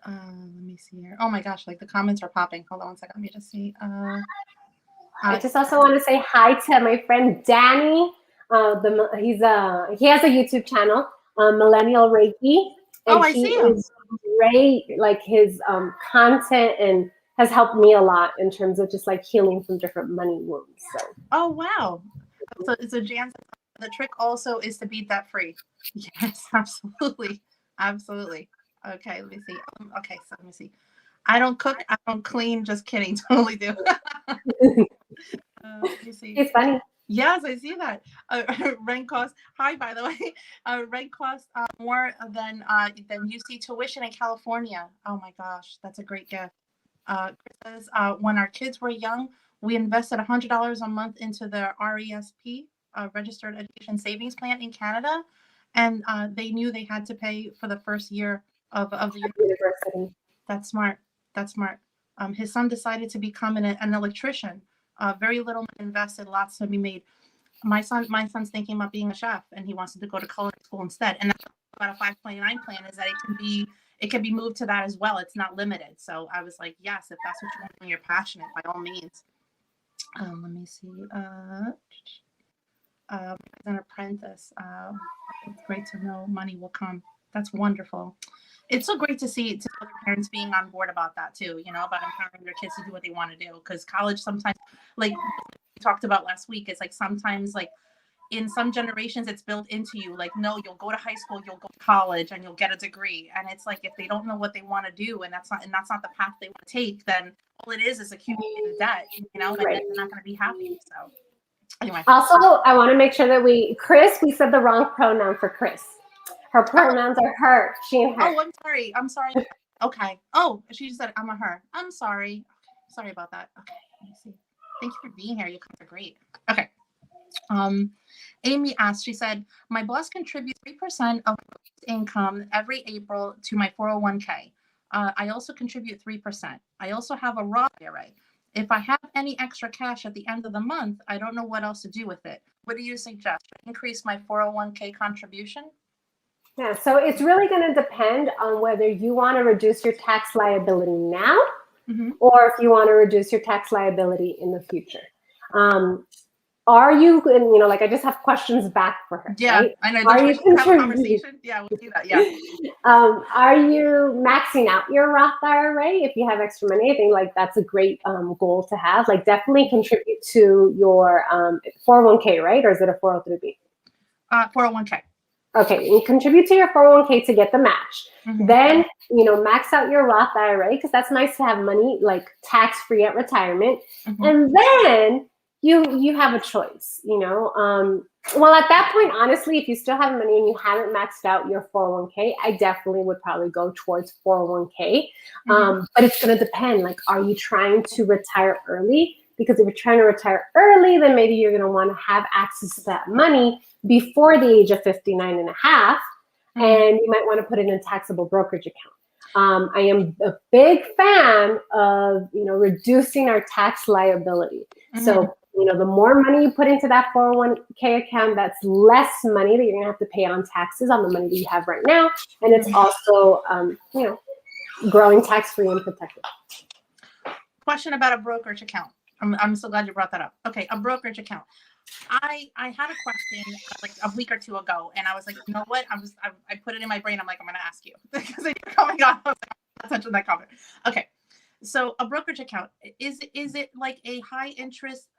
Speaker 1: Let me see here. Oh my gosh, like the comments are popping. Hold on one second. Let me just see.
Speaker 2: I just also want to say hi to my friend Danny. He has a YouTube channel, Millennial Reiki. And
Speaker 1: I see him.
Speaker 2: Is great, like his content, and has helped me a lot in terms of just like healing from different money wounds. So.
Speaker 1: Oh wow! So Jan, the trick also is to beat that free. Yes, absolutely. Okay, let me see. Okay, so let me see. I don't cook. I don't clean. Just kidding. Totally do. Let me see.
Speaker 2: It's funny.
Speaker 1: Yes, I see that. Rent costs. Hi, by the way. Rent costs more than UC tuition in California. Oh my gosh, that's a great gift. Chris says, when our kids were young, we invested $100 a month into the RESP, Registered Education Savings Plan in Canada, and they knew they had to pay for the first year of the university. That's smart. His son decided to become an electrician. Very little invested, lots to be made. My son's thinking about being a chef, and he wants to go to culinary school instead. And that's about a 529 plan, is that it can be moved to that as well. It's not limited. So I was like, yes, if that's what you want and you're passionate, by all means. Let me see. An apprentice. It's great to know money will come. That's wonderful. It's so great to see other parents being on board about that too, you know, about empowering their kids to do what they want to do. Because college sometimes, like we talked about last week, it's like sometimes, like in some generations, it's built into you. Like, no, you'll go to high school, you'll go to college, and you'll get a degree. And it's like, if they don't know what they want to do, and that's not the path they want to take, then all it is accumulated debt, you know, and then they're not going to be happy. So anyway.
Speaker 2: Also, I want to make sure that we said the wrong pronoun for Chris. Her pronouns are her, she and her.
Speaker 1: Oh, I'm sorry. Okay. Oh, she just said I'm a her. I'm sorry. Okay. Sorry about that. Okay. Let me see. Thank you for being here. You guys are great. Okay. Amy asked, she said, my boss contributes 3% of income every April to my 401k. I also contribute 3%. I also have a Roth IRA. If I have any extra cash at the end of the month, I don't know what else to do with it. What do you suggest? Increase my 401k contribution?
Speaker 2: Yeah, so it's really going to depend on whether you want to reduce your tax liability now, or if you want to reduce your tax liability in the future. Are you, and, like I just have questions back for her.
Speaker 1: Yeah,
Speaker 2: right?
Speaker 1: I know.
Speaker 2: Are you
Speaker 1: have a conversation? Yeah, we'll do that. Yeah.
Speaker 2: Are you maxing out your Roth IRA? If you have extra money, I think like that's a great goal to have. Like definitely contribute to your 401k, right? Or is it a 403b?
Speaker 1: 401k.
Speaker 2: Okay, you contribute to your 401k to get the match. Then, max out your Roth IRA because that's nice to have money like tax-free at retirement. And then you have a choice, Well, at that point, honestly, if you still have money and you haven't maxed out your 401k, I definitely would probably go towards 401k. But it's going to depend. Like, are you trying to retire early? Because if you're trying to retire early, then maybe you're going to want to have access to that money before the age of 59 and a half. And you might want to put it in a taxable brokerage account. I am a big fan of, reducing our tax liability. So, the more money you put into that 401k account, that's less money that you're going to have to pay on taxes on the money that you have right now. And it's also, growing tax-free and protected.
Speaker 1: Question about a brokerage account. I'm so glad you brought that up. Okay, a brokerage account. I had a question like a week or two ago, and I was like, you know what? I put it in my brain. I'm like, I'm going to ask you because you're coming on. I was like, I'm touching that comment. Okay, so a brokerage account, is it like a high interest?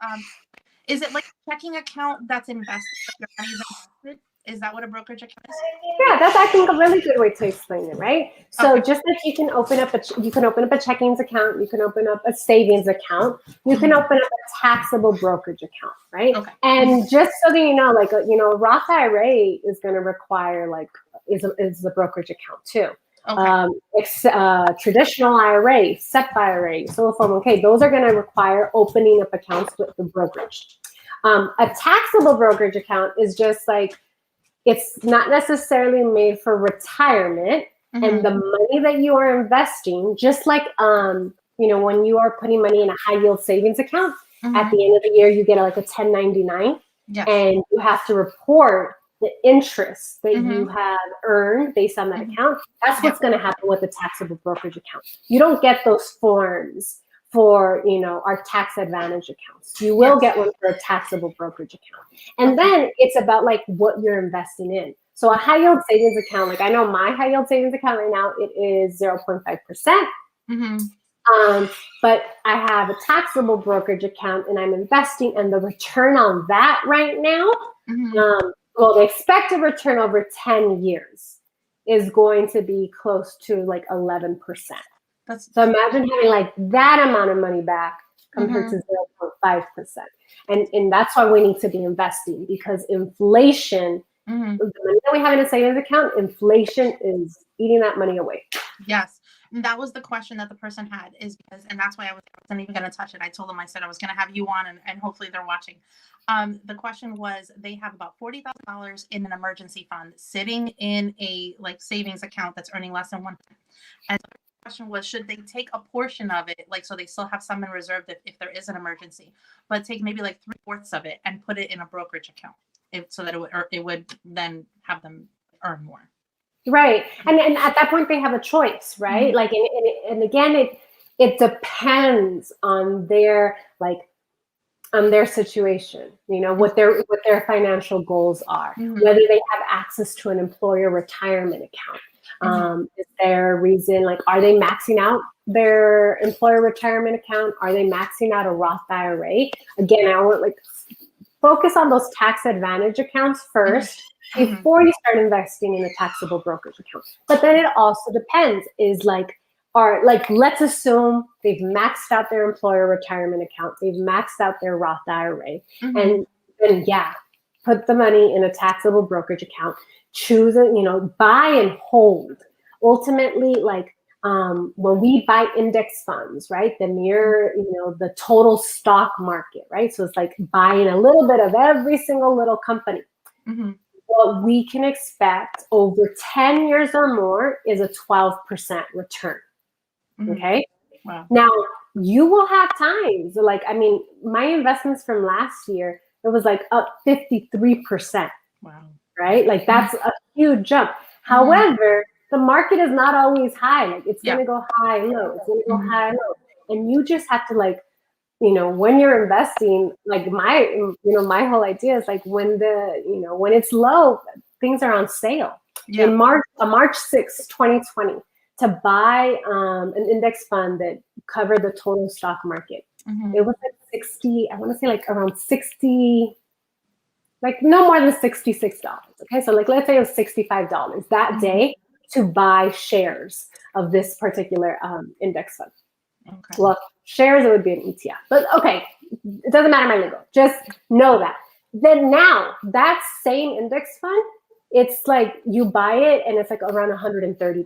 Speaker 1: Is it like a checking account that's invested? Like your money is invested? Is that what a brokerage account is?
Speaker 2: Yeah, that's I think a really good way to explain it, right? So just like you can open up a checkings account, you can open up a savings account, you can open up a taxable brokerage account, right? Okay. And just so that you know, like a Roth IRA is going to require is the brokerage account too. Okay. Traditional IRA, SEP IRA, solo 401k, those are going to require opening up accounts with the brokerage. A taxable brokerage account is just like, it's not necessarily made for retirement, and the money that you are investing, just like when you are putting money in a high yield savings account, at the end of the year you get like a 1099, and you have to report the interest that you have earned based on that account. That's what's going to happen with a taxable brokerage account. You don't get those forms for our tax advantage accounts. You will get one for a taxable brokerage account. And then it's about like what you're investing in. So a high yield savings account, like I know my high yield savings account right now, it is 0.5%. But I have a taxable brokerage account and I'm investing, and the return on that right now, well, the expected return over 10 years is going to be close to like 11%. So imagine having like that amount of money back compared to 0.5%. And that's why we need to be investing, because inflation, the money that we have in a savings account, inflation is eating that money away.
Speaker 1: Yes. And that was the question that the person had, is because, and that's why I wasn't even going to touch it. I told them, I said I was going to have you on, and hopefully they're watching. The question was, they have about $40,000 in an emergency fund sitting in a savings account that's earning less than 1%. And question was, should they take a portion of it, so they still have some in reserve if there is an emergency, but take maybe 3/4 of it and put it in a brokerage account, so that it would then have them earn more. Right.
Speaker 2: And at that point they have a choice, right? And again, it depends on their situation, what their financial goals are, whether they have access to an employer retirement account. Is there a reason, are they maxing out their employer retirement account? Are they maxing out a Roth IRA? Again, I want focus on those tax advantage accounts first before you start investing in a taxable brokerage account. But then it also depends, let's assume they've maxed out their employer retirement account, they've maxed out their Roth IRA, and then put the money in a taxable brokerage account. Choose it, buy and hold. Ultimately, when we buy index funds, right, the mirror, the total stock market, right? So it's like buying a little bit of every single little company.
Speaker 1: Mm-hmm.
Speaker 2: What we can expect over 10 years or more is a 12% return.
Speaker 1: Mm-hmm.
Speaker 2: Okay.
Speaker 1: Wow.
Speaker 2: Now, you will have times like, my investments from last year, it was like up 53%.
Speaker 1: Wow.
Speaker 2: Right? Like that's a huge jump.
Speaker 1: Mm-hmm.
Speaker 2: However, the market is not always high. Like it's going to go high, low. It's going to go high, low. And you just have to when you're investing, like my whole idea is like when when it's low, things are on sale.
Speaker 1: Yeah.
Speaker 2: In March 6th, 2020, to buy an index fund that covered the total stock market, it was like 60, I want to say like around 60, like no more than $66. Okay, so like let's say it was $65 that day to buy shares of this particular index fund.
Speaker 1: Okay.
Speaker 2: Well, shares, it would be an ETF. But okay, it doesn't matter my lingo. Just know that. Then now, that same index fund, it's like you buy it and it's like around $130.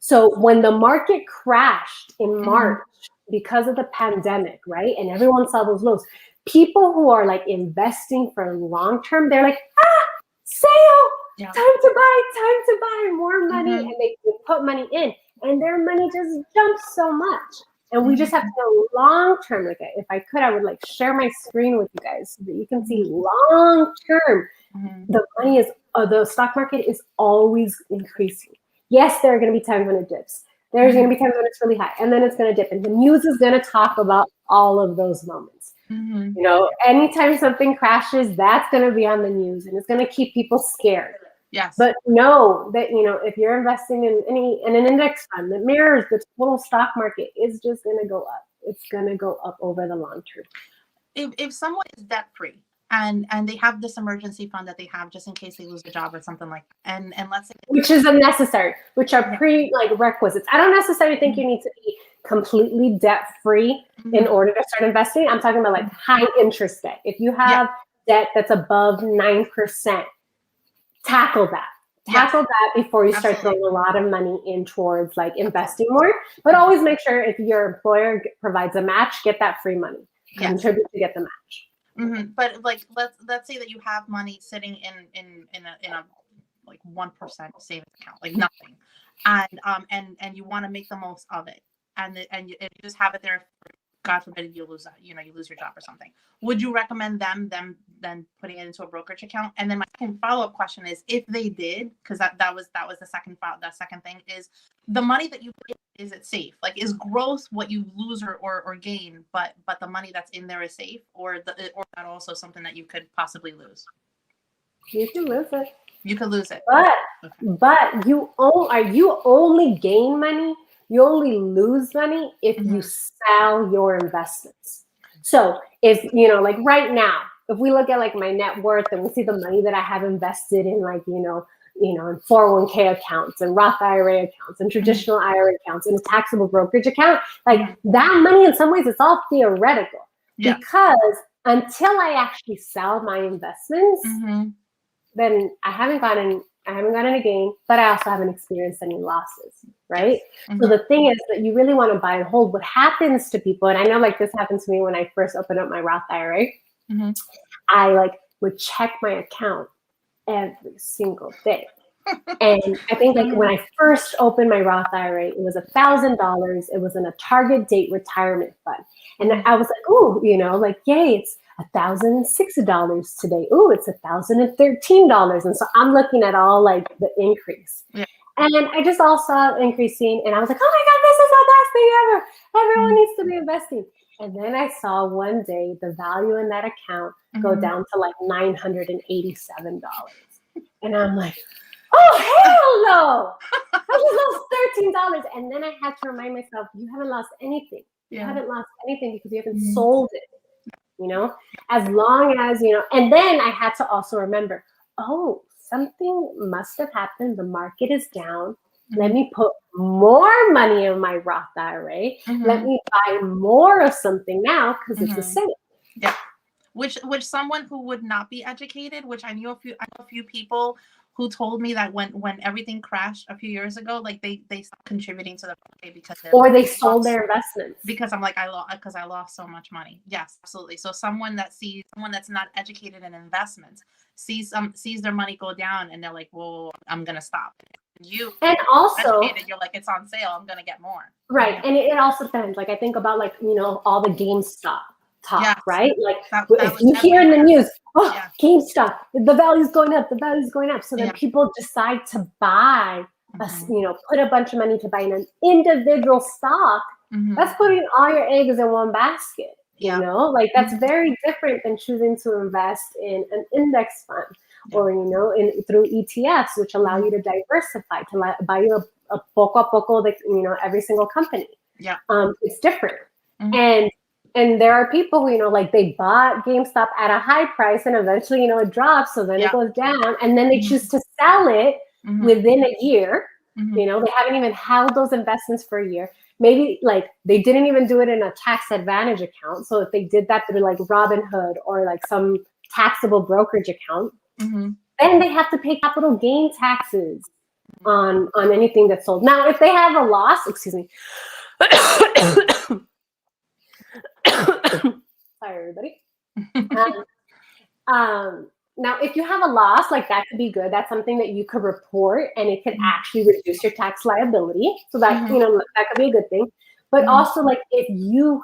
Speaker 2: So when the market crashed in March because of the pandemic, right? And everyone saw those lows. People who are like investing for long term, they're like, sale, time to buy more money. And they put money in and their money just jumps so much. And we just have to go long term. Like if I could, I would like share my screen with you guys so that you can see long term. The money is, the stock market is always increasing. Yes, there are going to be times when it dips. There's going to be times when it's really high, and then it's going to dip. And the news is going to talk about all of those moments. Anytime something crashes, that's going to be on the news, and it's going to keep people scared.
Speaker 1: Yes.
Speaker 2: But know that, if you're investing in an index fund that mirrors the total stock market, it's just going to go up. It's going to go up over the long term.
Speaker 1: If someone is debt free and they have this emergency fund that they have just in case they lose a job or something like that, and let's say,
Speaker 2: which is unnecessary, which are prerequisites. I don't necessarily think you need to be completely debt free in order to start investing. I'm talking about like high interest debt. If you have debt that's above 9%, tackle that. Tackle that before you start throwing a lot of money in towards like investing more. But always make sure if your employer provides a match, get that free money. Contribute to get the match.
Speaker 1: But like let's say that you have money sitting in a like 1% savings account, like nothing, and you want to make the most of it, and you just have it there. God forbid you lose you lose your job or something. Would you recommend them then putting it into a brokerage account? And then my second follow-up question is, if they did, because that was the second thing is the money that you put in, is it safe? Like, is growth what you lose or gain, but the money that's in there is safe, or that also something that you could possibly lose?
Speaker 2: You can lose it.
Speaker 1: You could lose it.
Speaker 2: But you only gain money. You only lose money if you sell your investments. So if, like right now, if we look at like my net worth and we see the money that I have invested in like, in 401k accounts and Roth Ira accounts and traditional IRA accounts and a taxable brokerage account, like that money in some ways it's all theoretical because until I actually sell my investments, then I haven't gotten a gain, but I also haven't experienced any losses, right? So the thing is that you really want to buy and hold. What happens to people, and I know like this happened to me when I first opened up my Roth IRA, I like would check my account every single day. And I think like when I first opened my Roth IRA, it was $1,000. It was in a target date retirement fund. And I was like, oh, like, yay, it's $1,060 today. Oh, it's $1,013. And so I'm looking at all like the increase. And I just all saw it increasing. And I was like, oh my God, this is the best thing ever. Everyone needs to be investing. And then I saw one day the value in that account go down to like $987. And I'm like, oh, hell no. I just lost $13. And then I had to remind myself, you haven't lost anything. You haven't lost anything because you haven't sold it. As long as, and then I had to also remember, oh, something must have happened. The market is down. Let me put more money in my Roth IRA. Let me buy more of something now because it's a sale.
Speaker 1: Yeah. Which someone who would not be educated, which I know a few people who told me that when everything crashed a few years ago, like they stopped contributing to the 401k because
Speaker 2: or they sold their investments.
Speaker 1: Because I'm like, I lost so much money. Yes, absolutely. So someone that's not educated in investments sees their money go down and they're like, whoa, I'm gonna stop.
Speaker 2: And also,
Speaker 1: you're like, it's on sale, I'm gonna get more.
Speaker 2: Right. And it also depends. Like I think about like, all the GameStop talk,
Speaker 1: yes.
Speaker 2: right? Like
Speaker 1: that
Speaker 2: if you hear in the news,
Speaker 1: yeah.
Speaker 2: GameStop, the value's going up, the value's going up. So then people decide to buy, put a bunch of money to buy an individual stock. That's putting all your eggs in one basket. Like that's very different than choosing to invest in an index fund or, through ETFs, which allow you to diversify, to buy you a poco a poco, like, every single company.
Speaker 1: Yeah.
Speaker 2: It's different. And there are people who, like they bought GameStop at a high price and eventually, it drops. So then it goes down and then they choose to sell it within a year. They haven't even held those investments for a year. Maybe like they didn't even do it in a tax advantage account. So if they did that through like Robinhood or like some taxable brokerage account, then they have to pay capital gain taxes on anything that's sold. Now, if they have a loss, excuse me. Sorry, everybody. Now, if you have a loss, like that could be good. That's something that you could report, and it could actually reduce your tax liability. So that that could be a good thing. But also, like if you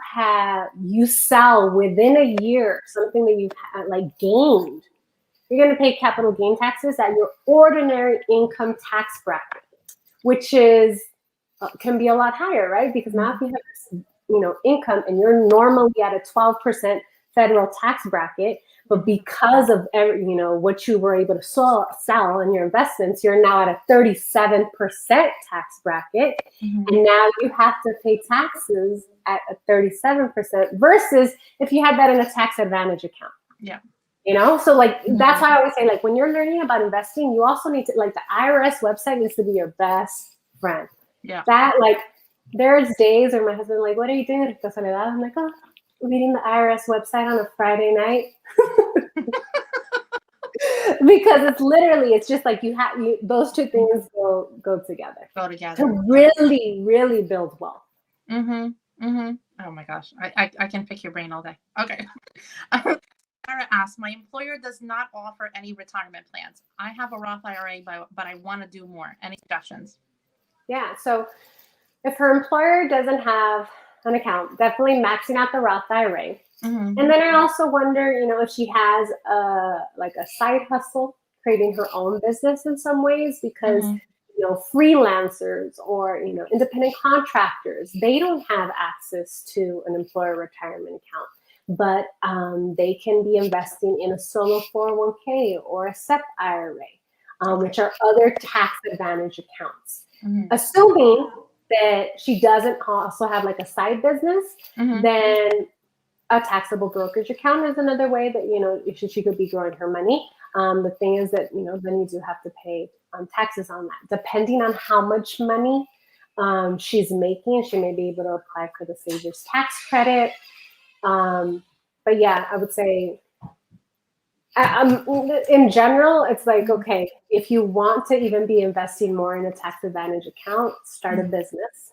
Speaker 2: sell within a year something that you've like gained, you're going to pay capital gain taxes at your ordinary income tax bracket, which is can be a lot higher, right? Because now if you have income and you're normally at a 12% federal tax bracket, but because of what you were able to sell in your investments, you're now at a 37% tax bracket, and now you have to pay taxes at a 37% versus if you had that in a tax advantage account.
Speaker 1: Yeah.
Speaker 2: So like that's why I always say, like when you're learning about investing, you also need to, like, the IRS website needs to be your best friend.
Speaker 1: Yeah.
Speaker 2: That, like, there's days where my husband like, what are you doing, Soledad? I'm like, oh, reading the IRS website on a Friday night. Because it's just like those two things go together. To really, really build wealth.
Speaker 1: Oh my gosh, I can pick your brain all day. Okay. Sarah asks, my employer does not offer any retirement plans. I have a Roth IRA, but I want to do more. Any suggestions?
Speaker 2: Yeah. So if her employer doesn't have an account, definitely maxing out the Roth IRA. And then I also wonder, if she has a side hustle, creating her own business in some ways, because freelancers or independent contractors, they don't have access to an employer retirement account, but they can be investing in a solo 401k or a SEP IRA, which are other tax advantage accounts. Assuming that she doesn't also have like a side business, then a taxable brokerage account is another way that she could be growing her money. The thing is that then you do have to pay taxes on that. Depending on how much money she's making, she may be able to apply for the Saver's tax credit. But yeah, I would say in general, it's like, okay, if you want to even be investing more in a tax advantage account, start a business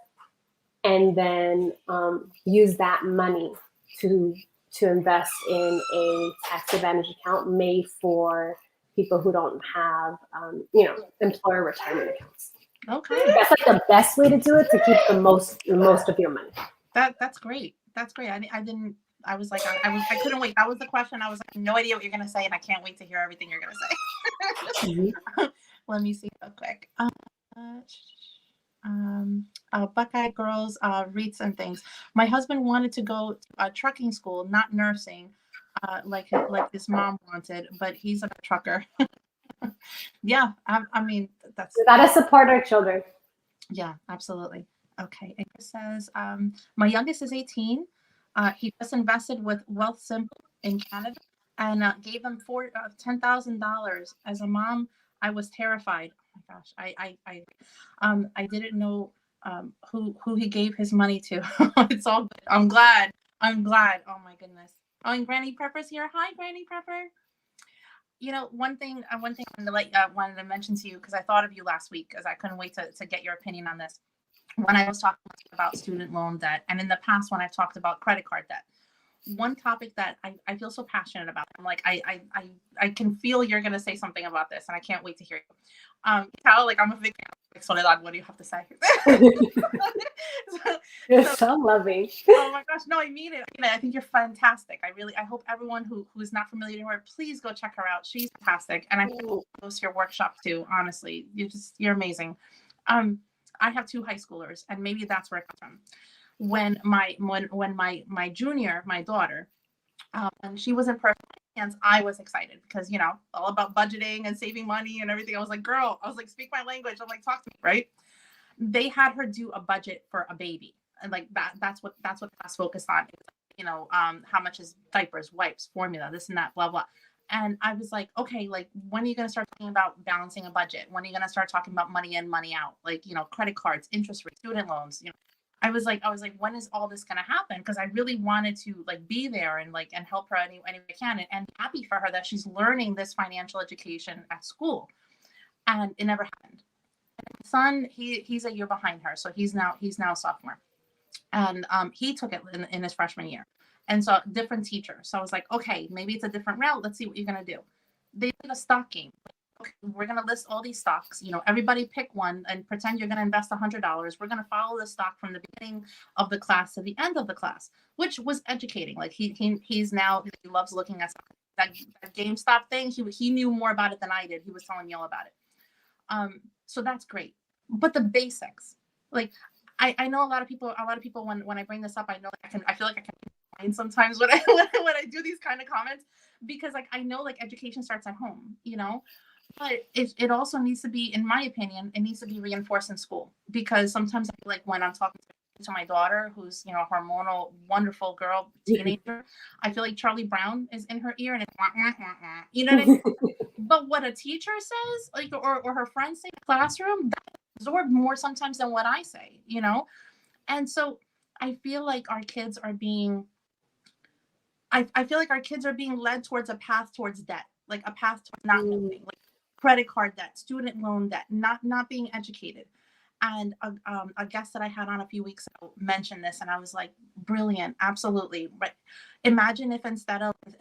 Speaker 2: and then use that money to invest in a tax advantage account made for people who don't have, employer retirement accounts.
Speaker 1: Okay.
Speaker 2: That's like the best way to do it, to keep the most of your money.
Speaker 1: That's great. That's great. I was like, I couldn't wait. That was the question. I was like, no idea what you're going to say, and I can't wait to hear everything you're going to say. Let me see real quick. Buckeye Girls, reads and things. My husband wanted to go to trucking school, not nursing, like his mom wanted, but he's a trucker. Yeah, I mean, that's...
Speaker 2: We gotta support our children.
Speaker 1: Yeah, absolutely. Okay, it says, my youngest is 18. He just invested with Wealth Simple in Canada and gave him $10,000. As a mom, I was terrified. Oh my gosh, I didn't know who he gave his money to. It's all good. I'm glad. Oh my goodness. Oh, and Granny Prepper's here. Hi, Granny Prepper. one thing I wanted to mention to you, because I thought of you last week, because I couldn't wait to get your opinion on this. When I was talking about student loan debt, and in the past when I've talked about credit card debt, one topic that I feel so passionate about, I'm like, I can feel you're going to say something about this, and I can't wait to hear you. Cal, like, I'm a big fan. Like, Soledad, what do you have to say?
Speaker 2: You're so loving.
Speaker 1: Oh my gosh, no, I mean it. I think you're fantastic. I hope everyone who is not familiar with her, please go check her out. She's fantastic, and I hope go to your workshop too. Honestly, you're amazing. I have 2 high schoolers, and maybe that's where it comes from. When my junior, my daughter, when she was in perfect hands, I was excited because, all about budgeting and saving money and everything. I was like, girl, speak my language. I'm like, talk to me, right? They had her do a budget for a baby, and like that's what the class focused on. How much is diapers, wipes, formula, this and that, blah blah. And I was like, okay, like, when are you going to start talking about balancing a budget? When are you going to start talking about money in, money out? Like, credit cards, interest rates, student loans. I was like, when is all this going to happen? Because I really wanted to like be there and help her any way I can, and happy for her that she's learning this financial education at school. And it never happened. My son, he's a year behind her, so he's now a sophomore, and he took it in his freshman year. And so different teacher. So I was like, okay, maybe it's a different route. Let's see what you're going to do. They did a stock game. Okay, we're going to list all these stocks. Everybody pick one and pretend you're going to invest $100. We're going to follow the stock from the beginning of the class to the end of the class, which was educating. Like he loves looking at that GameStop thing. He knew more about it than I did. He was telling me all about it. So that's great. But the basics, like I know a lot of people when I bring this up, I feel like I can sometimes when I do these kind of comments, because like I know like education starts at home, but it also needs to be, in my opinion, it needs to be reinforced in school, because sometimes I feel like when I'm talking to my daughter, who's hormonal, wonderful girl, teenager, I feel like Charlie Brown is in her ear and it's what I mean? But what a teacher says, like, or her friends say in the classroom, that absorbed more sometimes than what I say, and so I feel like our kids are being led towards a path towards debt, like a path towards not moving, like credit card debt, student loan debt, not being educated. And a guest that I had on a few weeks ago mentioned this, and I was like, brilliant, absolutely. But imagine if instead of the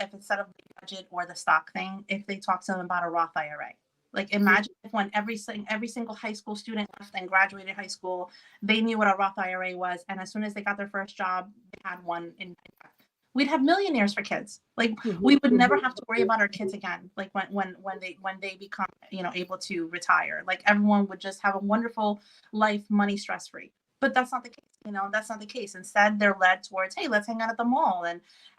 Speaker 1: budget or the stock thing, if they talked to them about a Roth IRA. Like, imagine if when every single high school student left and graduated high school, they knew what a Roth IRA was, and as soon as they got their first job, they had one in. We'd have millionaires for kids. Like, we would never have to worry about our kids again. Like when they become, able to retire, like everyone would just have a wonderful life, money stress free. But that's not the case. That's not the case. Instead, they're led towards, hey, let's hang out at the mall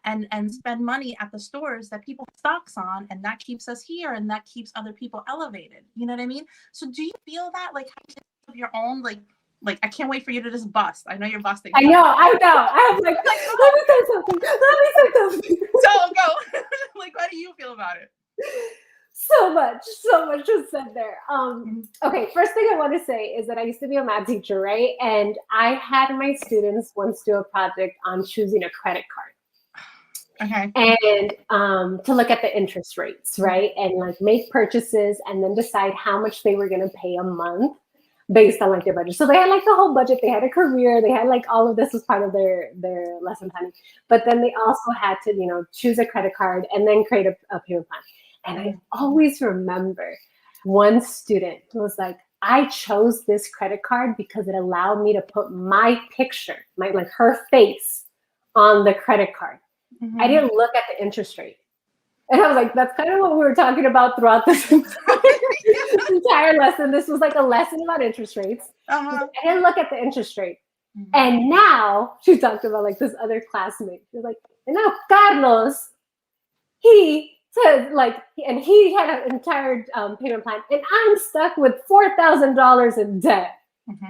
Speaker 1: and spend money at the stores that people have stocks on, and that keeps us here and that keeps other people elevated. You know what I mean? So do you feel that, like, have your own, like I can't wait for you to just bust. I know you're busting.
Speaker 2: I know. I was like, let me say something.
Speaker 1: So go. Like, how do you feel about it?
Speaker 2: So much was said there. Okay, first thing I want to say is that I used to be a math teacher, right? And I had my students once do a project on choosing a credit card.
Speaker 1: Okay.
Speaker 2: And to look at the interest rates, right? And like make purchases and then decide how much they were going to pay a month based on like their budget. So they had like the whole budget, they had a career, they had like all of this was part of their lesson planning. But then they also had to, choose a credit card and then create a payment plan. And I always remember one student was like, I chose this credit card because it allowed me to put my picture, like her face on the credit card. I didn't look at the interest rate. And I was like, that's kind of what we were talking about throughout this entire lesson. This was like a lesson about interest rates. I didn't look at the interest rate. And now she talked about like this other classmate. She's like, and now Carlos, he said like, and he had an entire payment plan, and I'm stuck with $4,000 in debt.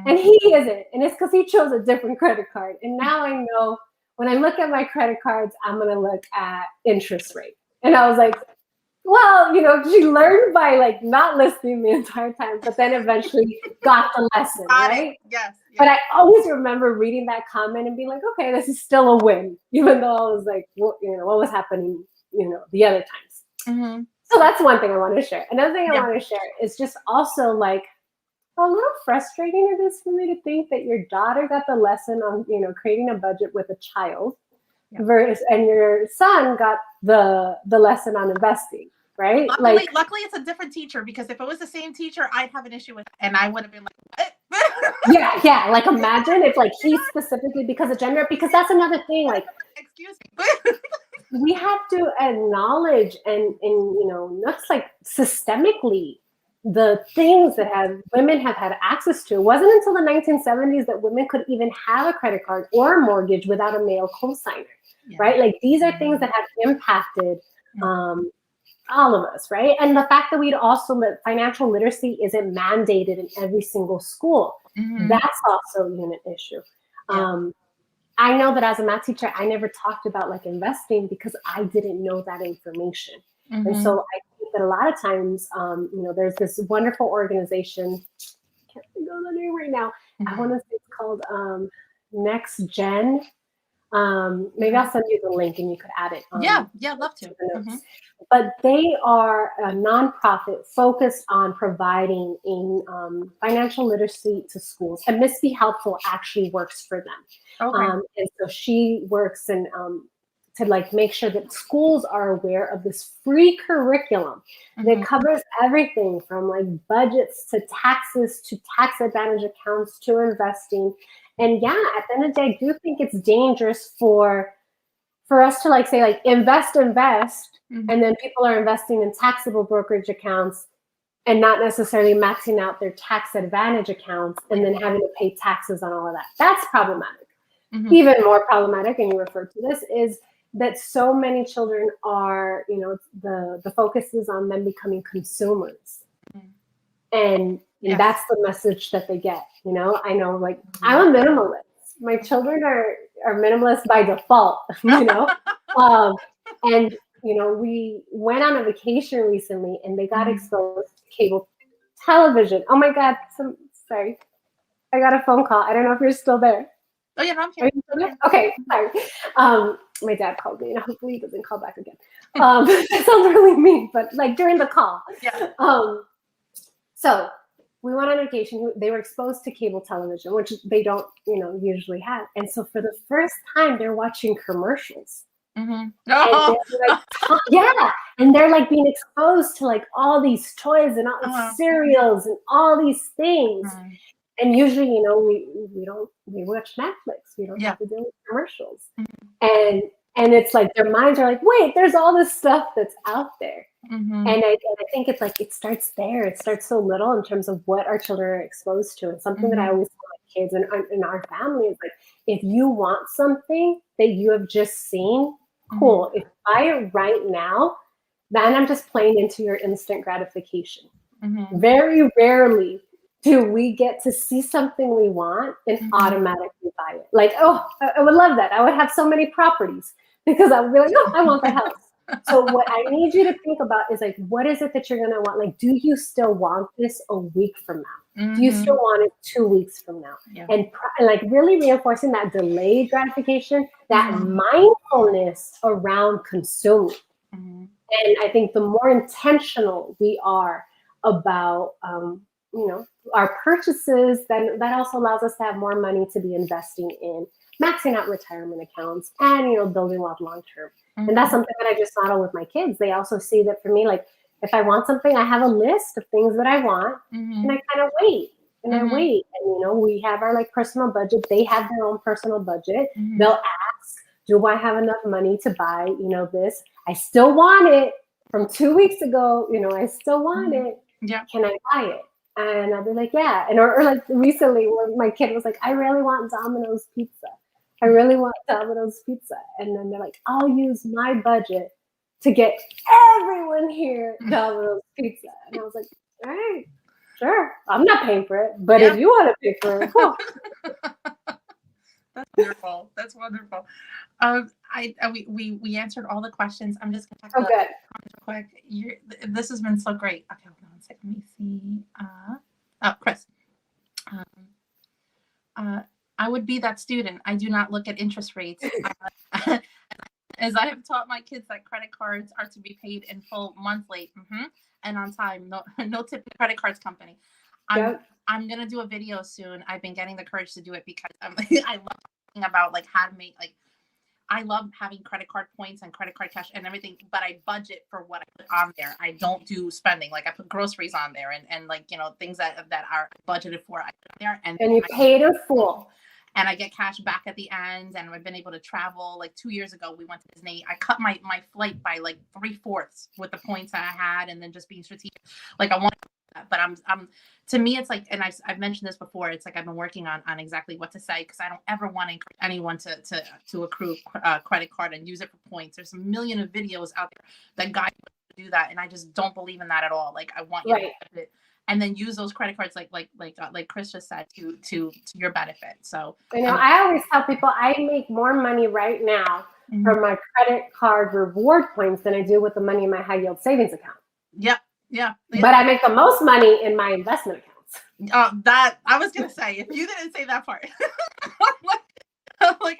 Speaker 2: And he isn't. And it's because he chose a different credit card. And now I know when I look at my credit cards, I'm going to look at interest rate. And I was like, well, she learned by like not listening the entire time, but then eventually got the lesson, right?
Speaker 1: Yes.
Speaker 2: But I always remember reading that comment and being like, okay, this is still a win, even though I was like, what was happening, the other times. So that's one thing I want to share. Another thing I
Speaker 1: Yeah.
Speaker 2: want to share is just also like a little frustrating it is for me to think that your daughter got the lesson on, creating a budget with a child, and your son got the lesson on investing, right?
Speaker 1: Luckily, it's a different teacher, because if it was the same teacher, I'd have an issue with it, and I would have been like, what?
Speaker 2: Yeah. Like imagine if like he specifically because of gender, because that's another thing. Like,
Speaker 1: excuse me.
Speaker 2: we have to acknowledge and not just like systemically the things that women have had access to. It wasn't until the 1970s that women could even have a credit card or a mortgage without a male cosigner, right? Like these are things that have impacted all of us, right? And the fact that we'd also financial literacy isn't mandated in every single school. That's also a unit issue. I know that as a math teacher, I never talked about like investing because I didn't know that information. And so I think that a lot of times, there's this wonderful organization, I can't think of the name right now. I want to say it's called Next Gen. Maybe I'll send you the link and you could add it.
Speaker 1: Yeah, love to.
Speaker 2: But they are a nonprofit focused on providing financial literacy to schools. And Miss Be Helpful actually works for them.
Speaker 1: Okay.
Speaker 2: And so she works to like make sure that schools are aware of this free curriculum that covers everything from like budgets to taxes to tax advantage accounts to investing. And yeah, at the end of the day, I do think it's dangerous for us to like say like invest, and then people are investing in taxable brokerage accounts and not necessarily maxing out their tax advantage accounts and then having to pay taxes on all of that. That's problematic. Even more problematic, and you referred to this, is that so many children are, the focus is on them becoming consumers. And that's the message that they get. I know, like, I'm a minimalist. My children are minimalist by default, and, we went on a vacation recently and they got exposed to cable television. Oh my God. Sorry. I got a phone call. I don't know if you're still there.
Speaker 1: Oh yeah, I'm here.
Speaker 2: Okay, sorry. My dad called me and hopefully he doesn't call back again. That sounds really mean, but like during the call.
Speaker 1: Yeah.
Speaker 2: So we went on vacation. They were exposed to cable television, which they don't, usually have. And so for the first time, they're watching commercials. And they're like being exposed to like all these toys and all these cereals and all these things. And usually, we watch Netflix. We don't have to deal with commercials. And it's like their minds are like, wait, there's all this stuff that's out there. And I think it's like, it starts there. It starts so little in terms of what our children are exposed to. And something that I always tell my kids and in our family is like, if you want something that you have just seen, cool. If I buy it right now, then I'm just playing into your instant gratification. Very rarely do we get to see something we want and automatically buy it. Like, oh, I would love that. I would have so many properties because I would be like, no, I want the house. So what I need you to think about is like, what is it that you're going to want? Like, do you still want this a week from now? Do you still want it 2 weeks from now? And like really reinforcing that delayed gratification, that mindfulness around consuming. And I think the more intentional we are about, our purchases, then that also allows us to have more money to be investing in maxing out retirement accounts and, building wealth long-term. And that's something that I just model with my kids. They also see that for me, like if I want something, I have a list of things that I want and I kind of wait and I wait. And, we have our like personal budget. They have their own personal budget. They'll ask, do I have enough money to buy, this? I still want it from 2 weeks ago. I still want it.
Speaker 1: Yeah.
Speaker 2: Can I buy it? And I'll be like, yeah. And or like recently when my kid was like, I really want Domino's pizza. I really want Domino's pizza. And then they're like, I'll use my budget to get everyone here Domino's pizza. And I was like, all right, sure. I'm not paying for it. But if you want to pay for it, cool.
Speaker 1: That's wonderful. That's wonderful. We answered all the questions. I'm just going to talk about it quick. This has been so great. Okay, hold on a second. Let me see. Chris. I would be that student. I do not look at interest rates. As I have taught my kids that credit cards are to be paid in full monthly and on time. No, no tip to credit cards company. I'm gonna do a video soon. I've been getting the courage to do it because I love talking about like how to make like. I love having credit card points and credit card cash and everything, but I budget for what I put on there. I don't do spending. Like I put groceries on there and like, you know, things that are budgeted for I put on there. And
Speaker 2: you pay it in full.
Speaker 1: And I get cash back at the end. And I've been able to travel. Like 2 years ago, we went to Disney. I cut my flight by like 3/4 with the points that I had, and then just being strategic. Like I want that, but I'm to me, it's like, and I've mentioned this before. It's like I've been working on exactly what to say because I don't ever want to encourage anyone to accrue credit card and use it for points. There's a million of videos out there that guide you to do that, and I just don't believe in that at all. Like I want you to benefit and then use those credit cards like Chris just said to your benefit. So
Speaker 2: I always tell people I make more money right now from my credit card reward points than I do with the money in my high yield savings account.
Speaker 1: Yeah.
Speaker 2: But I make the most money in my investment accounts.
Speaker 1: That I was gonna say, if you didn't say that part. I'm like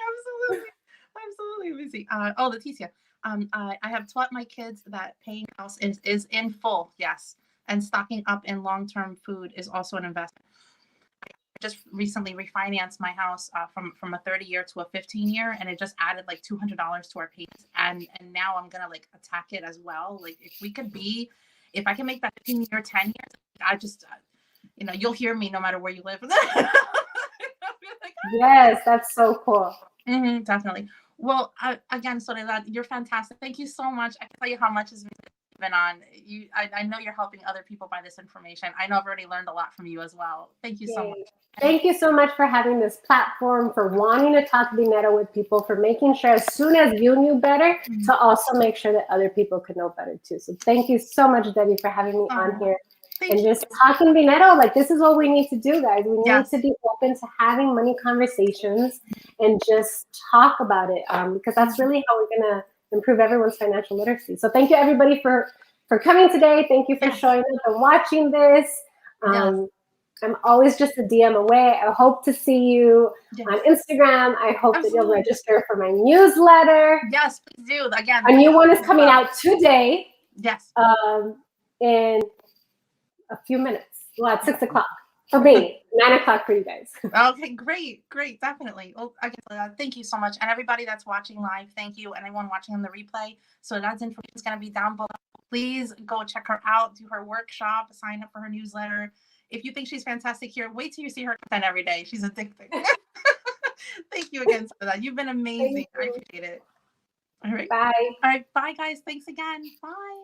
Speaker 1: absolutely busy. Leticia. I have taught my kids that paying house is in full, yes. And stocking up in long-term food is also an investment. I just recently refinanced my house from a 30-year to a 15-year, and it just added like $200 to our payments. And now I'm gonna like attack it as well. Like if I can make that 15-year, 10 years, I just, you'll hear me no matter where you live.
Speaker 2: Yes, that's so cool.
Speaker 1: Definitely. Well, again, Soledad, you're fantastic. Thank you so much. I can tell you how much has been on you. I know you're helping other people by this information. I know I've already learned a lot from you as well. Thank you so much.
Speaker 2: Thank you so much for having this platform, for wanting to talk dinero with people, for making sure as soon as you knew better to also make sure that other people could know better too. So thank you so much, Debbie, for having me on here and just talking dinero. Like this is what we need to do, guys. We need to be open to having money conversations and just talk about it because that's really how we're going to improve everyone's financial literacy. So thank you everybody for coming today. Thank you for showing up and watching this. I'm always just a DM away. I hope to see you on Instagram. I hope that you'll register for my newsletter.
Speaker 1: Yes, please do. Again,
Speaker 2: a new one is coming out today.
Speaker 1: Yes.
Speaker 2: In a few minutes. Well, at 6 o'clock for me, 9 o'clock for you guys.
Speaker 1: Okay, great, definitely. Well, again, thank you so much, and everybody that's watching live, thank you, and anyone watching on the replay. So that's information is going to be down below. Please go check her out, do her workshop, sign up for her newsletter. If you think she's fantastic here, wait till you see her content every day. She's addicting. Thank you again for that. You've been amazing. I appreciate it. All right.
Speaker 2: Bye.
Speaker 1: All right. Bye, guys. Thanks again. Bye.